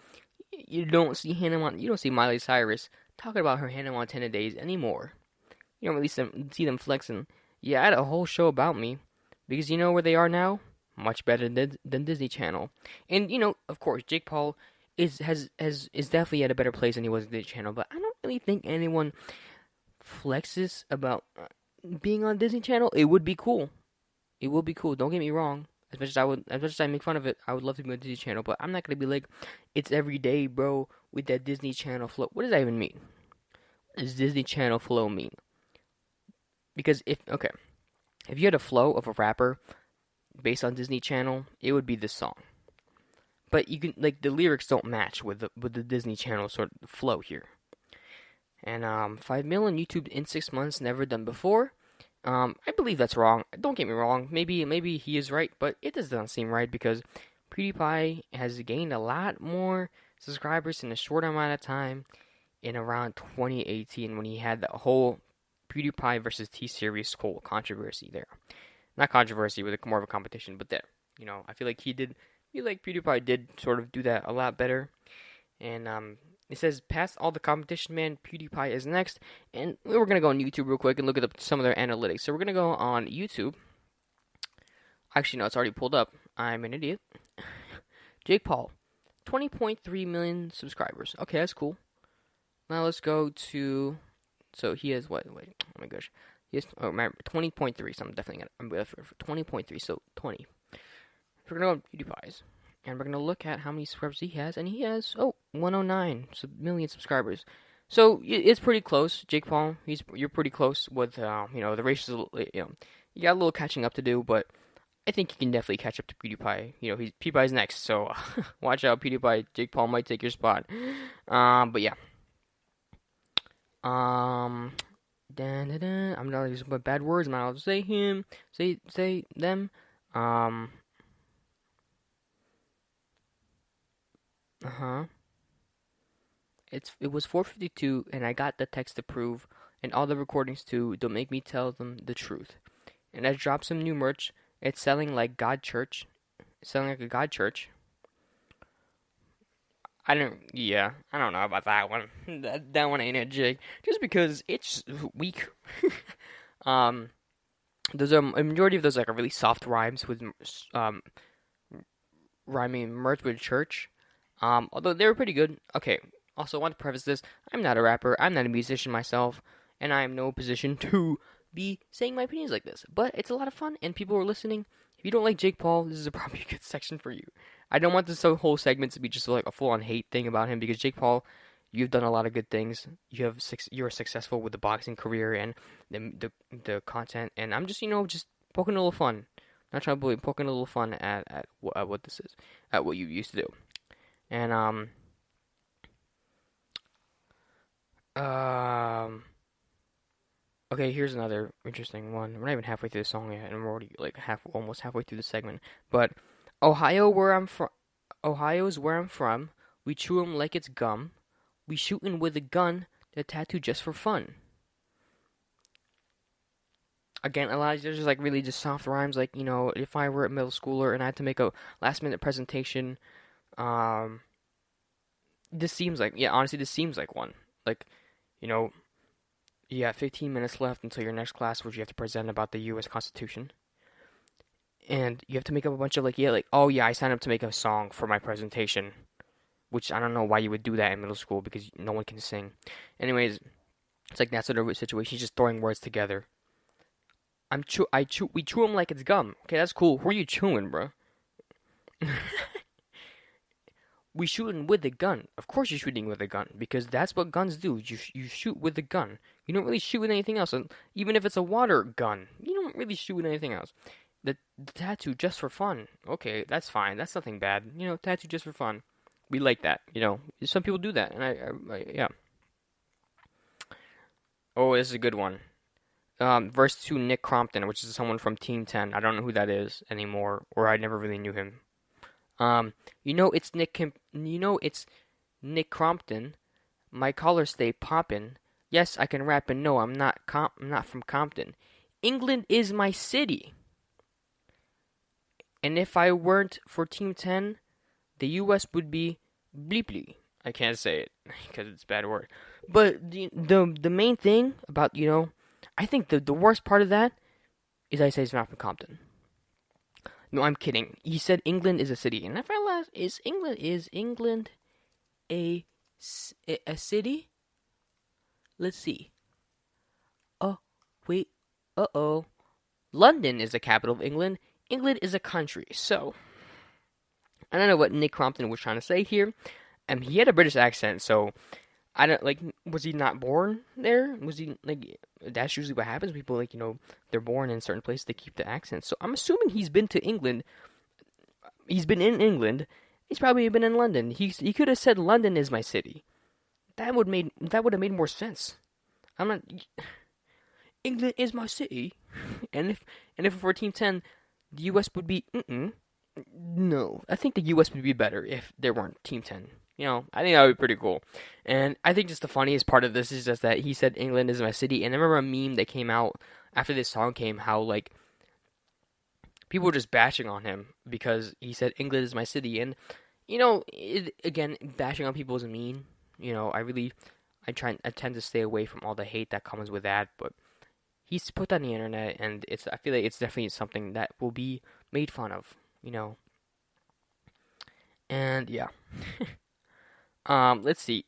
you don't see Miley Cyrus talking about her Hannah Montana days anymore. You don't really see them flexing. Yeah, I had a whole show about me, because you know where they are now? Much better than Disney Channel. And of course, Jake Paul is definitely at a better place than he was at Disney Channel. But I don't really think anyone flexes about being on Disney Channel. It would be cool. It would be cool. Don't get me wrong. As much as I make fun of it, I would love to be on Disney Channel. But I'm not gonna be like, it's every day, bro, with that Disney Channel flow. What does that even mean? What does Disney Channel flow mean? Because if you had a flow of a rapper based on Disney Channel, it would be this song. but you can like the lyrics don't match with the Disney Channel sort of flow here. And 5 million YouTube in 6 months, never done before. I believe that's wrong. Don't get me wrong. Maybe he is right, but it does not seem right because PewDiePie has gained a lot more subscribers in a short amount of time in around 2018 when he had the whole PewDiePie versus T-Series whole controversy there. Not controversy, but more of a competition, but there. I feel like PewDiePie did sort of do that a lot better. And it says, past all the competition, man, PewDiePie is next. And we're going to go on YouTube real quick and look at some of their analytics. So we're going to go on YouTube. Actually, no, it's already pulled up. I'm an idiot. Jake Paul, 20.3 million subscribers. Okay, that's cool. Now let's go to... So he has what? Wait, oh my gosh. He has, remember, 20.3. So I'm definitely going to... for 20.3, so 20. We're going to go on PewDiePie's. And we're going to look at how many subscribers he has. And he has, 109 million subscribers. So it's pretty close, Jake Paul. You're pretty close with, the ratios. You got a little catching up to do, but I think you can definitely catch up to PewDiePie. PewDiePie's next, so watch out, PewDiePie. Jake Paul might take your spot. But yeah. I'm not using bad words. I'm not allowed to say him. Say them. It was 4:52, and I got the text to prove, and all the recordings too. Don't make me tell them the truth. And I dropped some new merch. It's selling like God Church. It's selling like a God Church. I don't know about that one. that one ain't it, Jake. Just because it's weak. Those are a majority of those like are really soft rhymes with rhyming merch with church. Although they were pretty good. Okay. Also, I want to preface this. I'm not a rapper. I'm not a musician myself, and I am in no position to be saying my opinions like this. But it's a lot of fun, and people are listening. If you don't like Jake Paul, this is probably a good section for you. I don't want this whole segment to be just like a full-on hate thing about him, because Jake Paul, you've done a lot of good things. You're successful with the boxing career and the content, and I'm just just poking a little fun. Not trying to bully, poking a little fun at what this is, at what you used to do, and Okay, here's another interesting one. We're not even halfway through the song yet, and we're already like almost halfway through the segment. But Ohio is where I'm from. We chew 'em like it's gum. We shootin' with a gun. The tattoo just for fun. Again, a lot of there's just like really just soft rhymes. Like if I were a middle schooler and I had to make a last minute presentation, this seems like this seems like one. Like, you got 15 minutes left until your next class, where you have to present about the U.S. Constitution. And you have to make up a bunch of I signed up to make a song for my presentation. Which I don't know why you would do that in middle school, because no one can sing. Anyways, it's like that sort of situation. He's just throwing words together. We chew them like it's gum. Okay, that's cool. Who are you chewing, bro? We shooting with a gun. Of course you're shooting with a gun, because that's what guns do. You shoot with a gun. You don't really shoot with anything else. And even if it's a water gun, you don't really shoot with anything else. The tattoo just for fun. Okay, that's fine. That's nothing bad. Tattoo just for fun. We like that. Some people do that, and I yeah. Oh, this is a good one. Verse 2, Nick Crompton, which is someone from Team 10. I don't know who that is anymore, or I never really knew him. It's Nick Crompton. My collars stay poppin'. Yes, I can rap, and no, I'm not from Compton. England is my city. And if I weren't for Team 10, the U.S. would be bleeply. I can't say it because it's a bad word. But the main thing about, I think the worst part of that is I say he's not from Compton. No, I'm kidding. He said England is a city. And if I ask, is England a city? Let's see. Oh, wait. Uh-oh. London is the capital of England. England is a country. So, I don't know what Nick Crompton was trying to say here. He had a British accent, so I don't, was he not born there? Was he, that's usually what happens. People, they're born in certain places, they keep the accent. So I'm assuming he's been to England. He's been in England, He's probably been in London. He could have said London is my city. That would have made more sense. I'm not. England is my city, and if for Team 10, the U.S. would be no. I think the U.S. would be better if there weren't Team 10. You know, I think that would be pretty cool. And I think just the funniest part of this is just that he said England is my city. And I remember a meme that came out after this song came, how like people were just bashing on him because he said England is my city. And you know, again, bashing on people is mean. You know, I tend to stay away from all the hate that comes with that. But he's put that on the internet, and I feel like it's definitely something that will be made fun of. You know, and yeah. Let's see.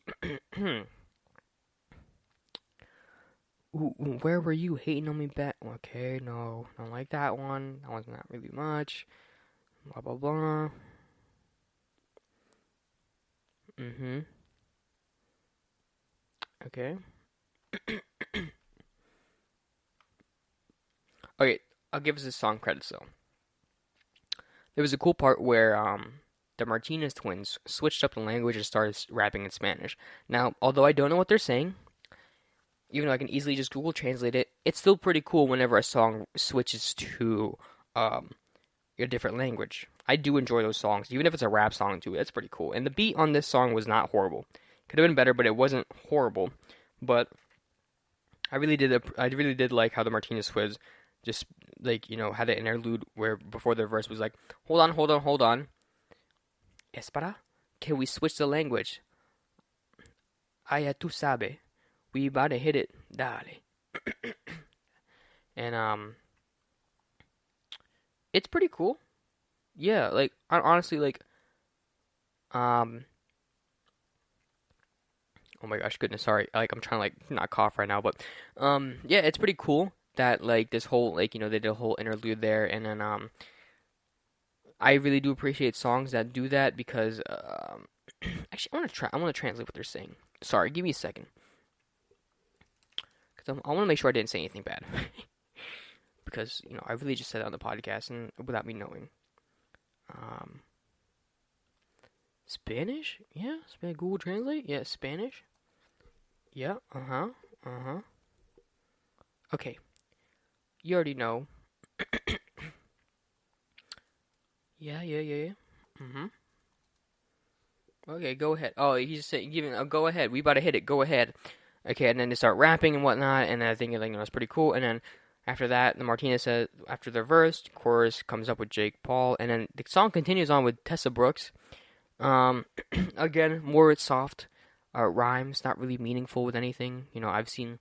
Where were you hating on me back? Okay, no, don't like that one. That one's not really much. Blah blah blah. Okay. Okay, I'll give us a song credits though. There was a cool part where the Martinez twins switched up the language and started rapping in Spanish. Now, although I don't know what they're saying, even though I can easily just Google Translate it, it's still pretty cool whenever a song switches to a different language. I do enjoy those songs, even if it's a rap song too. That's pretty cool. And the beat on this song was not horrible. Could have been better, but it wasn't horrible. But I really did like how the Martinez twins just like, you know, had an interlude where before their verse was like, hold on. Espera, can we switch the language? Ya tú sabe, we about to hit it, dale. And it's pretty cool. Yeah, like honestly, like, oh my gosh, goodness, sorry. Like I'm trying to like not cough right now, but yeah, it's pretty cool that like this whole like, you know, they did a whole interlude there, and then I really do appreciate songs that do that because actually I want to translate what they're saying. Sorry, give me a second. Cuz I want to make sure I didn't say anything bad. Because, you know, I really just said that on the podcast and without me knowing. Spanish? Yeah, Google Translate? Yeah, Spanish. Yeah, Okay. You already know. Yeah. Okay, go ahead. Oh, he's just saying, go ahead. We about to hit it. Go ahead. Okay, and then they start rapping and whatnot, and I think like, you know, it's pretty cool. And then after that, the Martinez says after their verse, chorus comes up with Jake Paul, and then the song continues on with Tessa Brooks. Again, more soft rhymes, not really meaningful with anything. You know, I've seen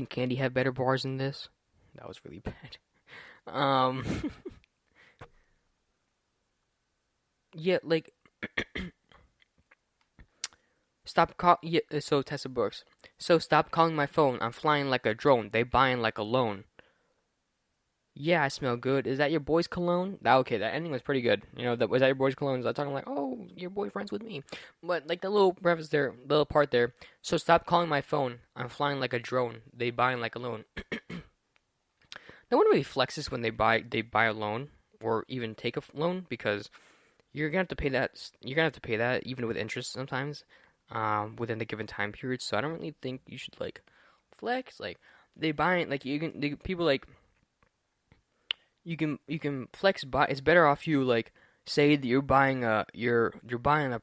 Candy have better bars than this. That was really bad. Yeah, like so Tessa Brooks. So stop calling my phone. I'm flying like a drone. They buying like a loan. Yeah, I smell good. Is that your boy's cologne? Okay, that ending was pretty good. You know, was that your boy's cologne? I was talking like, oh, your boyfriend's with me. But like the little preface there, little part there. So stop calling my phone. I'm flying like a drone. They buying like a loan. No one really flexes when they buy a loan or even take a loan, because you're gonna have to pay that. You're gonna have to pay that even with interest sometimes, within the given time period. So I don't really think you should like flex. Like they buying like people like. You can flex buy. It's better off you like say that you're buying a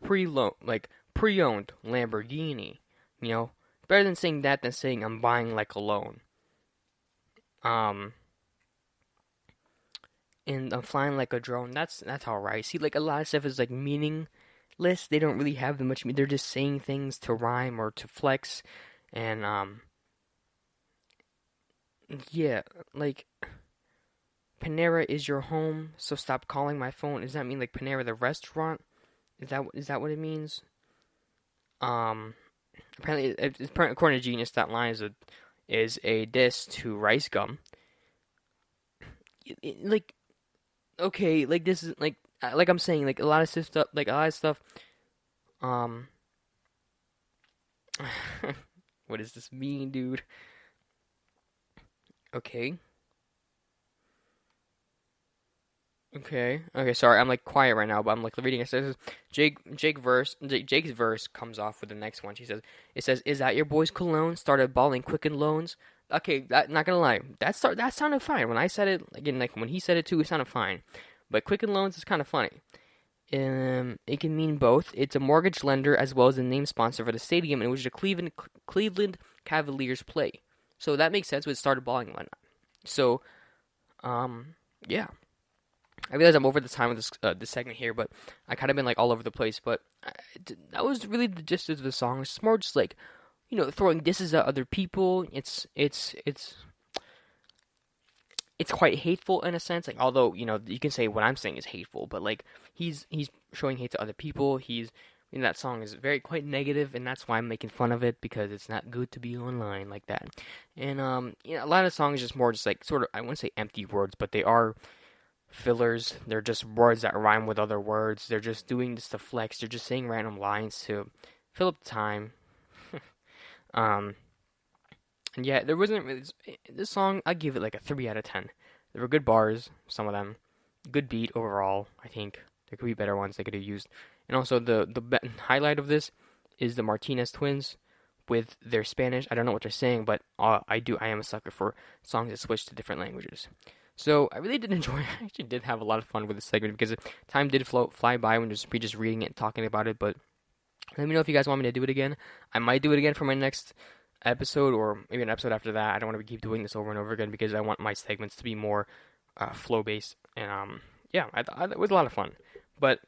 pre-owned Lamborghini. You know, better than saying that than saying I'm buying like a loan. And I'm flying like a drone. That's alright. See, like a lot of stuff is like meaningless. They don't really have that much. They're just saying things to rhyme or to flex, and yeah, like. Panera is your home, so stop calling my phone. Does that mean like Panera the restaurant? Is that what it means? Apparently, according to Genius, that line is a diss to Rice Gum. Like, okay, like this is like I'm saying, like a lot of stuff, what does this mean, dude? Okay. Okay. Okay. Sorry, I'm like quiet right now, but I'm like reading. It says Jake's verse comes off with the next one. It says, "Is that your boy's cologne? Started balling Quicken Loans." Okay, not gonna lie, that sounded fine when I said it. Again, like when he said it too, it sounded fine. But Quicken Loans is kind of funny. It can mean both. It's a mortgage lender as well as the name sponsor for the stadium in which the Cleveland Cavaliers play. So that makes sense with started balling and whatnot. So, yeah. I realize I'm over the time of this segment here, but I kind of been like all over the place. But that was really the gist of the song. It's more just like, throwing disses at other people. It's quite hateful in a sense. Like, although you can say what I'm saying is hateful, but like he's showing hate to other people. That song is quite negative, and that's why I'm making fun of it, because it's not good to be online like that. And a lot of songs just more just like sort of, I wouldn't say empty words, but they are fillers. They're just words that rhyme with other words. They're just doing this to flex. They're just saying random lines to fill up the time. And yeah, there wasn't really this song. I give it like a 3 out of 10. There were good bars, some of them, good beat overall. I think there could be better ones they could have used. And also the highlight of this is the Martinez twins with their Spanish. I don't know what they're saying, but I am a sucker for songs that switch to different languages. So I really did enjoy it. I actually did have a lot of fun with this segment because time did fly by when just reading it and talking about it. But let me know if you guys want me to do it again. I might do it again for my next episode, or maybe an episode after that. I don't want to keep doing this over and over again because I want my segments to be more flow based. And yeah, it was a lot of fun. But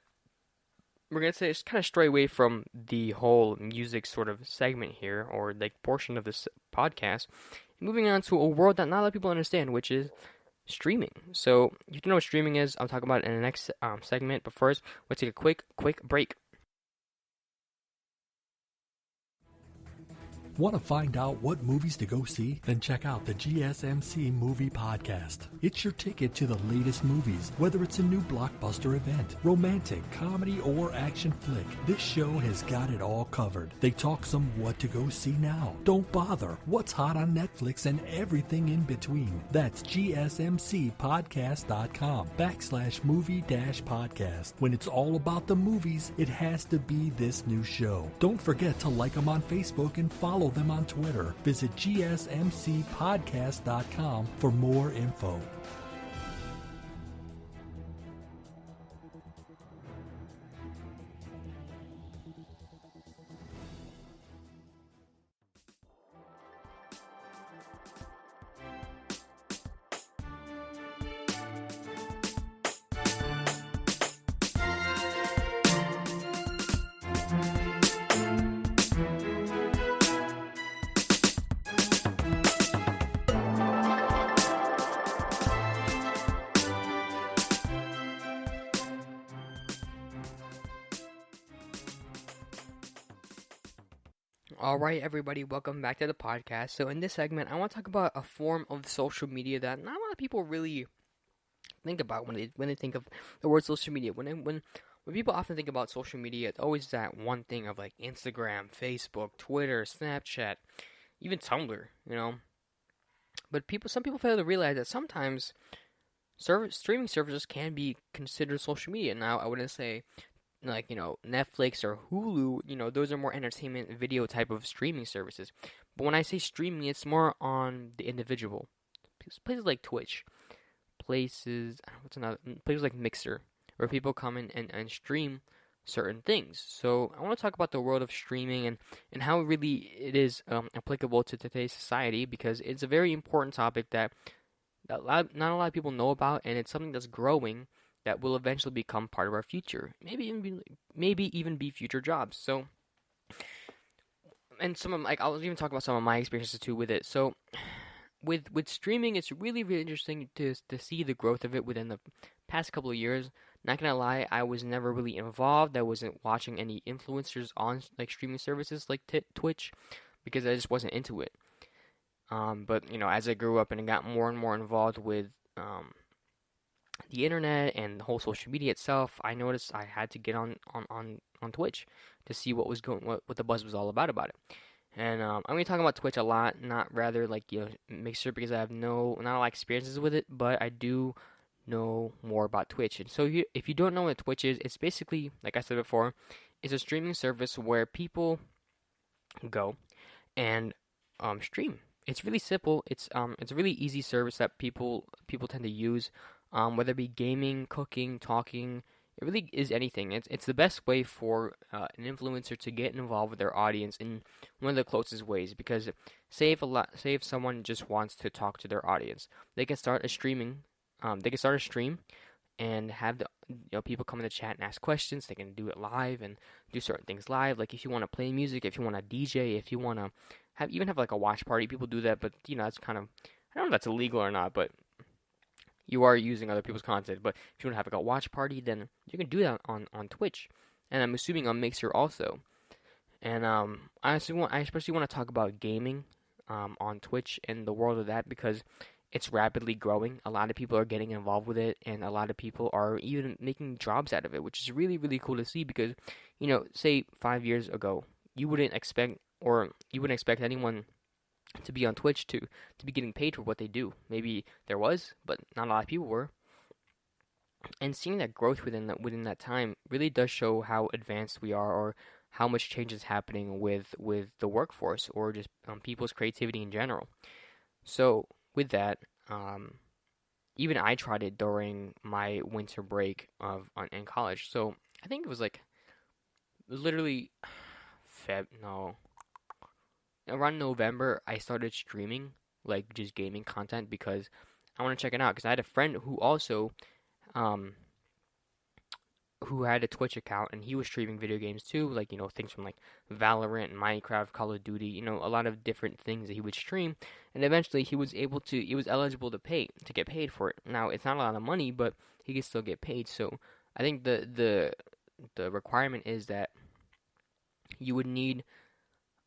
we're gonna say it's kind of stray away from the whole music sort of segment here, or like portion of this podcast. Moving on to a world that not a lot of people understand, which is streaming. So you know what streaming is. I'll talk about it in the next segment. But first, let's take a quick break. Want to find out what movies to go see? Then check out the GSMC Movie Podcast. It's your ticket to the latest movies, whether it's a new blockbuster event, romantic, comedy, or action flick. This show has got it all covered. They talk some what to go see now. Don't bother. What's hot on Netflix and everything in between. That's gsmcpodcast.com/movie-podcast. When it's all about the movies, it has to be this new show. Don't forget to like them on Facebook and follow them on Twitter. Visit gsmcpodcast.com for more info. Alright, everybody, welcome back to the podcast. So in this segment, I want to talk about a form of social media that not a lot of people really think about when they think of the word social media. When people often think about social media, it's always that one thing of like Instagram, Facebook, Twitter, Snapchat, even Tumblr, But some people fail to realize that sometimes streaming services can be considered social media. Now, I wouldn't say like Netflix or Hulu, those are more entertainment video type of streaming services. But when I say streaming, it's more on the individual. Places like Twitch, places like Mixer, where people come in and stream certain things. So I want to talk about the world of streaming and how really it is applicable to today's society, because it's a very important topic that not a lot of people know about, and it's something that's growing that will eventually become part of our future. Maybe even be future jobs. So, and I'll even talk about some of my experiences too with it. So, with streaming, it's really really interesting to see the growth of it within the past couple of years. Not gonna lie, I was never really involved. I wasn't watching any influencers on like streaming services like Twitch, because I just wasn't into it. But as I grew up and I got more and more involved with the internet and the whole social media itself, I noticed I had to get on Twitch to see what the buzz was all about it. And I'm gonna be talking about Twitch a lot, not rather like Mixer, because I have not a lot of experiences with it, but I do know more about Twitch. And so if you don't know what Twitch is, it's basically, like I said before, it's a streaming service where people go and stream. It's really simple. It's a really easy service that people tend to use, whether it be gaming, cooking, talking. It really is anything. It's the best way for an influencer to get involved with their audience in one of the closest ways. Because say if someone just wants to talk to their audience, they can start a streaming. They can start a stream and have the people come in the chat and ask questions. They can do it live and do certain things live. Like if you want to play music, if you want to DJ, if you want to have like a watch party. People do that, but that's kind of, I don't know if that's illegal or not, but you are using other people's content. But if you want to have like a watch party, then you can do that on Twitch, and I'm assuming on Mixer also. And I especially want to talk about gaming on Twitch and the world of that, because it's rapidly growing. A lot of people are getting involved with it, and a lot of people are even making jobs out of it, which is really, really cool to see. Because say 5 years ago, you wouldn't expect anyone to be on Twitch to be getting paid for what they do. Maybe there was, but not a lot of people were. And seeing that growth within that time really does show how advanced we are, or how much change is happening with the workforce, or just people's creativity in general. So with that, even I tried it during my winter break in college. So I think it was literally around November, I started streaming, like just gaming content, because I want to check it out. Because I had a friend who also, who had a Twitch account, and he was streaming video games too, like things from like Valorant, Minecraft, Call of Duty, a lot of different things that he would stream. And eventually, he was eligible to get paid for it. Now it's not a lot of money, but he can still get paid. So I think the requirement is that you would need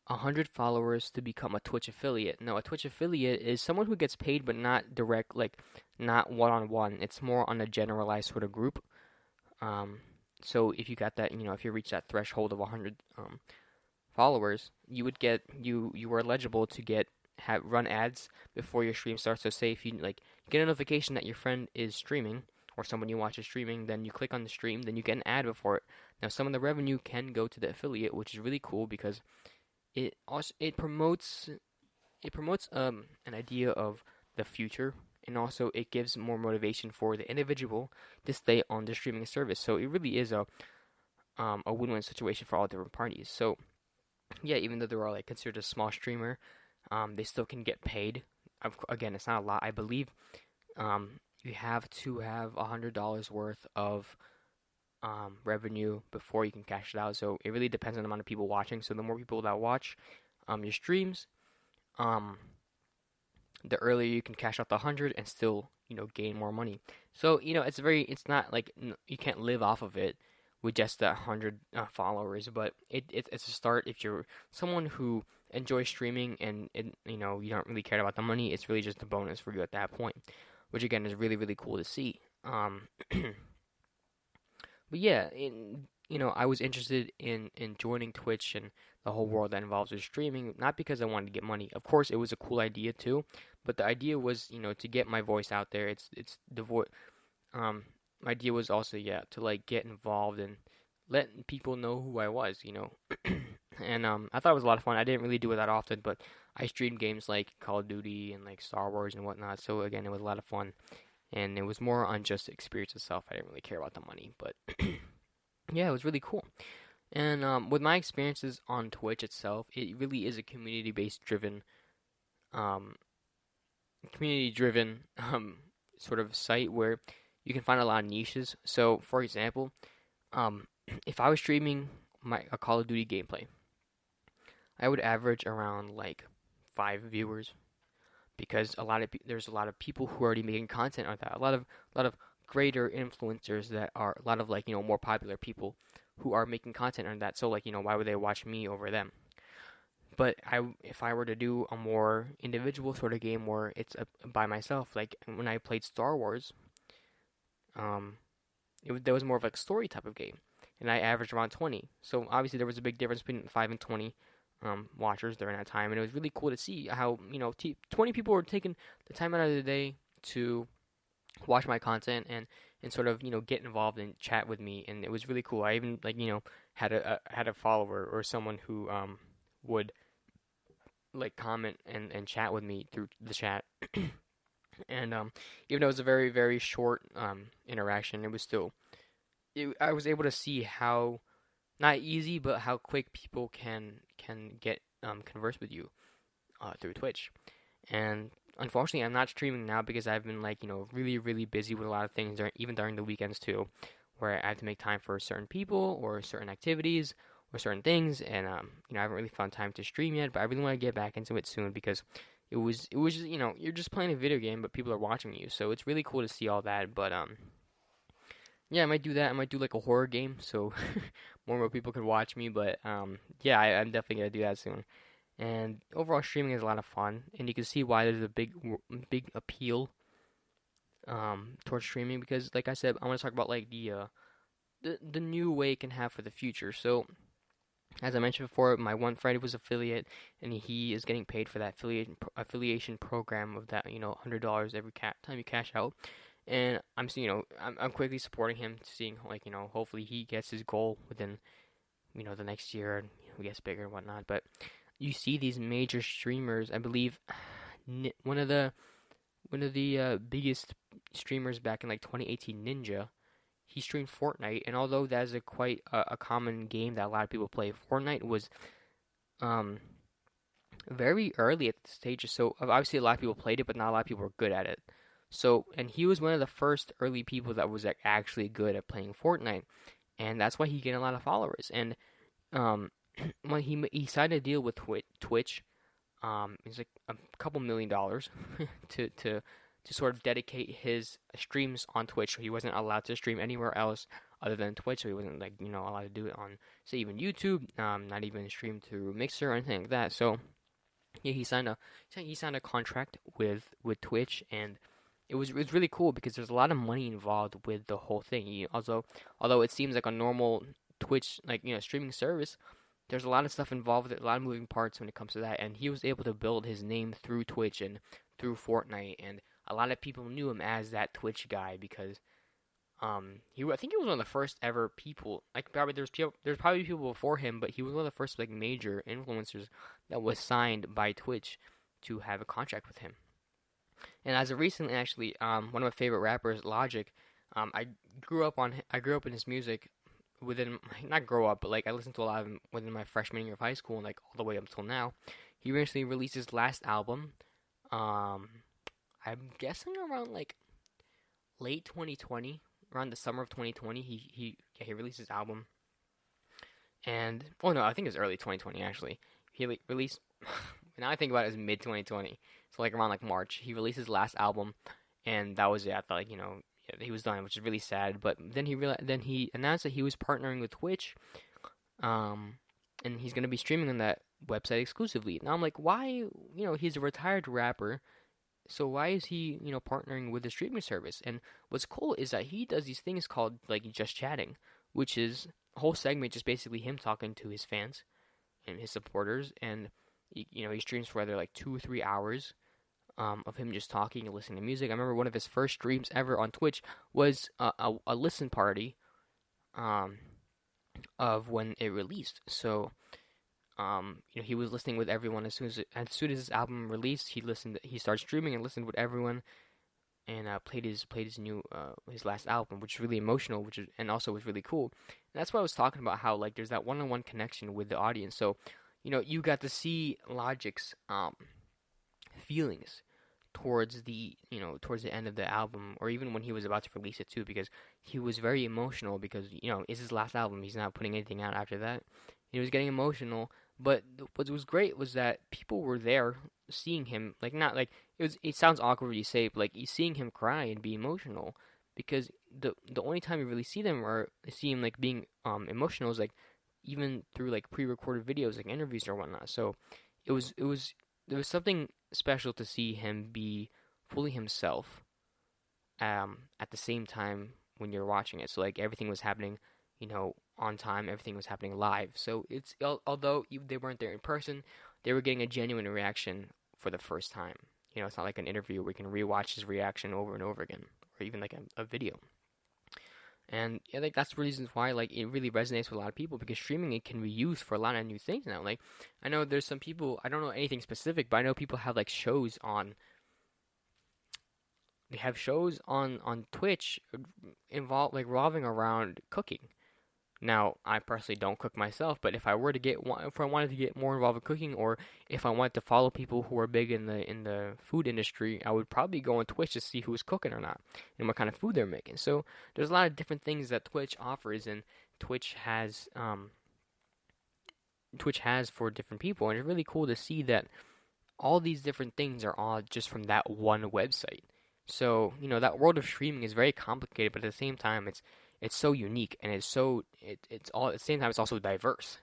100 followers to become a Twitch affiliate. Now, a Twitch affiliate is someone who gets paid, but not direct, like not one-on-one. It's more on a generalized sort of group. So if you got that, if you reach that threshold of 100 followers, you would you were eligible to run ads before your stream starts. So say if you get a notification that your friend is streaming, or someone you watch is streaming, then you click on the stream, then you get an ad before it. Now, some of the revenue can go to the affiliate, which is really cool, because it promotes an idea of the future, and also it gives more motivation for the individual to stay on the streaming service. So it really is a win-win situation for all different parties. So yeah, even though they are considered a small streamer, they still can get paid. Again, it's not a lot. I believe you have to have $100 worth of revenue before you can cash it out. So it really depends on the amount of people watching. So the more people that watch your streams, the earlier you can cash out the 100 and still gain more money. So it's not like you can't live off of it with just the 100 followers, but it's a start. If you're someone who enjoys streaming and you don't really care about the money, it's really just a bonus for you at that point, which again is really, really cool to see. But yeah, I was interested in joining Twitch and the whole world that involves with streaming, not because I wanted to get money. Of course, it was a cool idea too, but the idea was, to get my voice out there. It's the voice. My idea was also, to get involved and let people know who I was, And I thought it was a lot of fun. I didn't really do it that often, but I streamed games like Call of Duty and like Star Wars and whatnot. So again, it was a lot of fun. And it was more on just the experience itself. I didn't really care about the money, but yeah, it was really cool. And with my experiences on Twitch itself, it really is a community-driven sort of site where you can find a lot of niches. So, for example, if I was streaming a Call of Duty gameplay, I would average around 5 viewers. Because there's a lot of people who are already making content on that. A lot of greater influencers that are a lot of more popular people who are making content on that. So why would they watch me over them? But if I were to do a more individual sort of game where it's by myself, like when I played Star Wars, there was more of a story type of game, and I averaged around 20. So obviously there was a big difference between 5 and 20. Watchers during that time, and it was really cool to see how 20 people were taking the time out of the day to watch my content and sort of get involved and chat with me, and it was really cool. I even had a follower or someone who would like comment and chat with me through the chat. And even though it was a very, very short interaction, it was still I was able to see how not easy but how quick people can get converse with you through Twitch. And unfortunately, I'm not streaming now because I've been really, really busy with a lot of things even during the weekends too, where I have to make time for certain people or certain activities or certain things, and I haven't really found time to stream yet. But I really want to get back into it soon because it was just, you're just playing a video game, but people are watching you, so it's really cool to see all that. But yeah, I might do that. I might do like a horror game, so more people can watch me. But yeah, I'm definitely gonna do that soon. And overall, streaming is a lot of fun, and you can see why there's a big appeal towards streaming, because, like I said, I want to talk about like the new way it can have for the future. So, as I mentioned before, my one friend was affiliate, and he is getting paid for that affiliation program of that $100 every time you cash out. And I'm I'm quickly supporting him, seeing hopefully he gets his goal within the next year, and he gets bigger and whatnot. But you see these major streamers. I believe one of the biggest streamers back in like 2018, Ninja. He streamed Fortnite, and although that is quite a common game that a lot of people play, Fortnite was very early at the stage. So obviously a lot of people played it, but not a lot of people were good at it. So, and he was one of the first early people that was actually good at playing Fortnite, and that's why he gained a lot of followers. And when he signed a deal with Twitch, it's like a couple $1 million to sort of dedicate his streams on Twitch. So he wasn't allowed to stream anywhere else other than Twitch. So he wasn't allowed to do it on, say, even YouTube, not even stream through Mixer or anything like that. So yeah, he signed a contract with Twitch, and it was really cool because there's a lot of money involved with the whole thing. Although it seems like a normal Twitch streaming service, there's a lot of stuff involved with it, a lot of moving parts when it comes to that. And he was able to build his name through Twitch and through Fortnite, and a lot of people knew him as that Twitch guy because I think he was one of the first ever people. Like there's probably people before him, but he was one of the first major influencers that was signed by Twitch to have a contract with him. And as of recently, actually, one of my favorite rappers, Logic, I grew up in his music. Not grow up, but I listened to a lot of him within my freshman year of high school and all the way up until now. He recently released his last album. I'm guessing around late 2020, around the summer of 2020. He released his album. And no, I think it was early 2020 actually. He released. Now I think about it as mid 2020. So around March, he released his last album, and that was it. I thought he was done, which is really sad. But then he announced that he was partnering with Twitch, and he's gonna be streaming on that website exclusively. Now I'm like, why? He's a retired rapper, so why is he partnering with a streaming service? And what's cool is that he does these things called just chatting, which is a whole segment just basically him talking to his fans and his supporters, and he streams for either 2 or 3 hours. Of him just talking and listening to music. I remember one of his first streams ever on Twitch was a listen party of when it released. So, he was listening with everyone as soon as his album released. He started streaming and listened with everyone, and played his new his last album, which is really emotional, and also was really cool. And that's why I was talking about how there's that one-on-one connection with the audience. So, you got to see Logic's feelings towards the end of the album, or even when he was about to release it too, because he was very emotional because it's his last album. He's not putting anything out after that. He was getting emotional, but what was great was that people were there seeing him. It sounds awkward to say, but seeing him cry and be emotional, because the only time you really see him being emotional is even through pre-recorded videos, interviews or whatnot. So there was something special to see him be fully himself at the same time when you're watching it. So everything was happening on time, everything was happening live. So it's although they weren't there in person, they were getting a genuine reaction for the first time. It's not like an interview where you can rewatch his reaction over and over again, even like a video. And yeah, like that's the reasons why like it really resonates with a lot of people, because streaming it can be used for a lot of new things now. Like I know there's some people, I don't know anything specific, but I know people have like shows on. They have shows on Twitch revolving around cooking. Now, I personally don't cook myself, but if I wanted to get more involved in cooking, or if I wanted to follow people who are big in the food industry, I would probably go on Twitch to see who's cooking or not, and what kind of food they're making. So there's a lot of different things that Twitch offers, and Twitch has for different people, and it's really cool to see that all these different things are all just from that one website. So that world of streaming is very complicated, but at the same time, it's so unique, and it's all at the same time it's also diverse.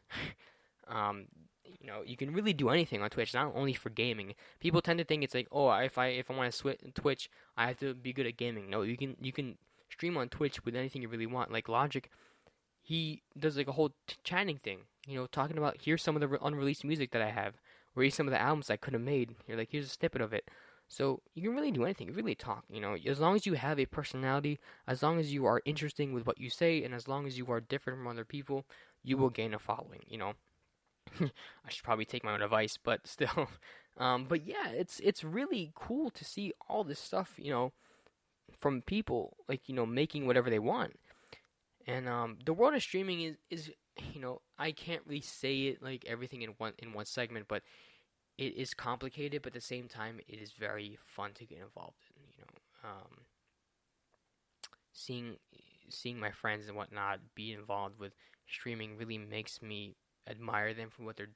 You can really do anything on Twitch, not only for gaming. People tend to think it's like, oh, if I want to switch Twitch, I have to be good at gaming. No, you can stream on Twitch with anything you really want. Like Logic, he does like a whole chatting thing, talking about, here's some of the unreleased music that I have, or here's some of the albums I could have made. You're like, here's a snippet of it. So you can really do anything. You really talk, as long as you have a personality, as long as you are interesting with what you say, and as long as you are different from other people, you will gain a following, I should probably take my own advice, but still. But yeah, it's really cool to see all this stuff, from people, like, making whatever they want. And the world of streaming is I can't really say it like everything in one segment, but it is complicated, but at the same time, it is very fun to get involved in. Seeing my friends and whatnot be involved with streaming really makes me admire them for what they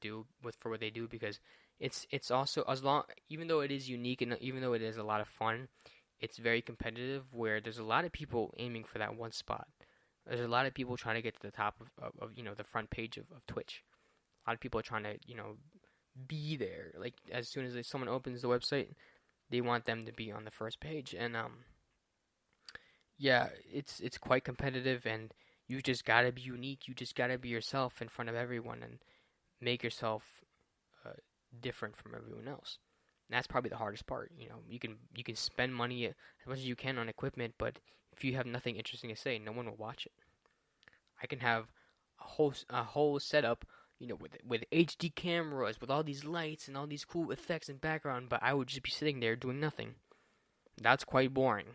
do, because it's also, even though it is unique and even though it is a lot of fun, it's very competitive, where there's a lot of people aiming for that one spot. There's a lot of people trying to get to the top of the front page of Twitch. A lot of people are trying to be there. Like as soon as someone opens the website, they want them to be on the first page. And yeah, it's quite competitive, and you just gotta be unique. You just gotta be yourself in front of everyone and make yourself different from everyone else. And that's probably the hardest part. You can spend money as much as you can on equipment, but if you have nothing interesting to say, no one will watch it. I can have a whole setup, with HD cameras, with all these lights and all these cool effects and background, but I would just be sitting there doing nothing. That's quite boring.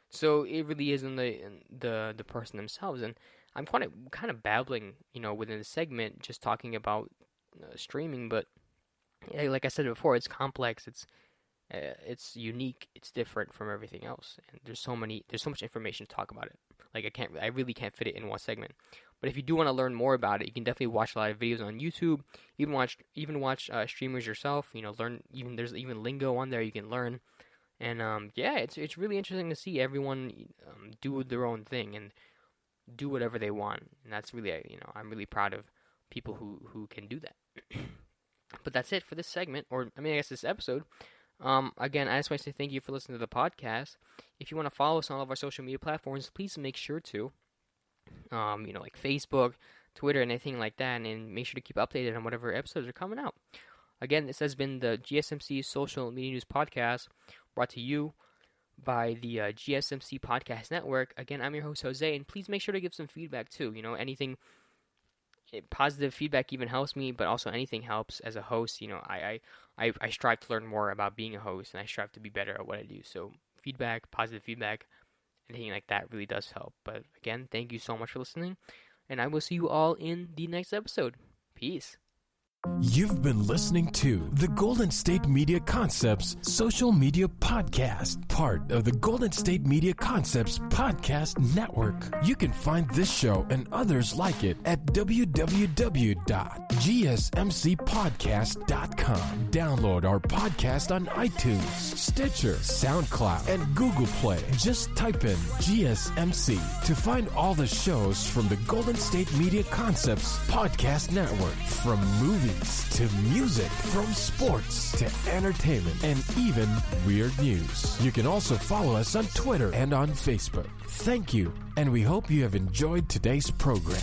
So it really is in the person themselves, and I'm kind of babbling, within the segment, just talking about streaming, but yeah, like I said before, it's complex, it's unique, it's different from everything else, and there's so much information to talk about it. Like I really can't fit it in one segment. But if you do want to learn more about it, you can definitely watch a lot of videos on YouTube. Even watch streamers yourself. Learn. There's even lingo on there you can learn. And yeah, it's really interesting to see everyone do their own thing and do whatever they want. And that's really I'm really proud of people who can do that. But that's it for this segment, I guess this episode. Again, I just want to say thank you for listening to the podcast. If you want to follow us on all of our social media platforms, please make sure to, like Facebook, Twitter, and anything like that, and make sure to keep updated on whatever episodes are coming out. Again, this has been the GSMC Social Media News Podcast, brought to you by the GSMC Podcast Network. Again, I'm your host, Jose, and please make sure to give some feedback, too. Anything, positive feedback even helps me, but also anything helps as a host. I strive to learn more about being a host, and I strive to be better at what I do. So feedback, positive feedback, anything like that really does help. But again, thank you so much for listening, and I will see you all in the next episode. Peace. You've been listening to the Golden State Media Concepts Social Media Podcast, part of the Golden State Media Concepts Podcast Network. You can find this show and others like it at www.gsmcpodcast.com. Download our podcast on iTunes, Stitcher, SoundCloud, and Google Play. Just type in GSMC to find all the shows from the Golden State Media Concepts Podcast Network, from movies to music, from sports to entertainment, and even weird news. You can also follow us on Twitter and on Facebook. Thank you, and we hope you have enjoyed today's program.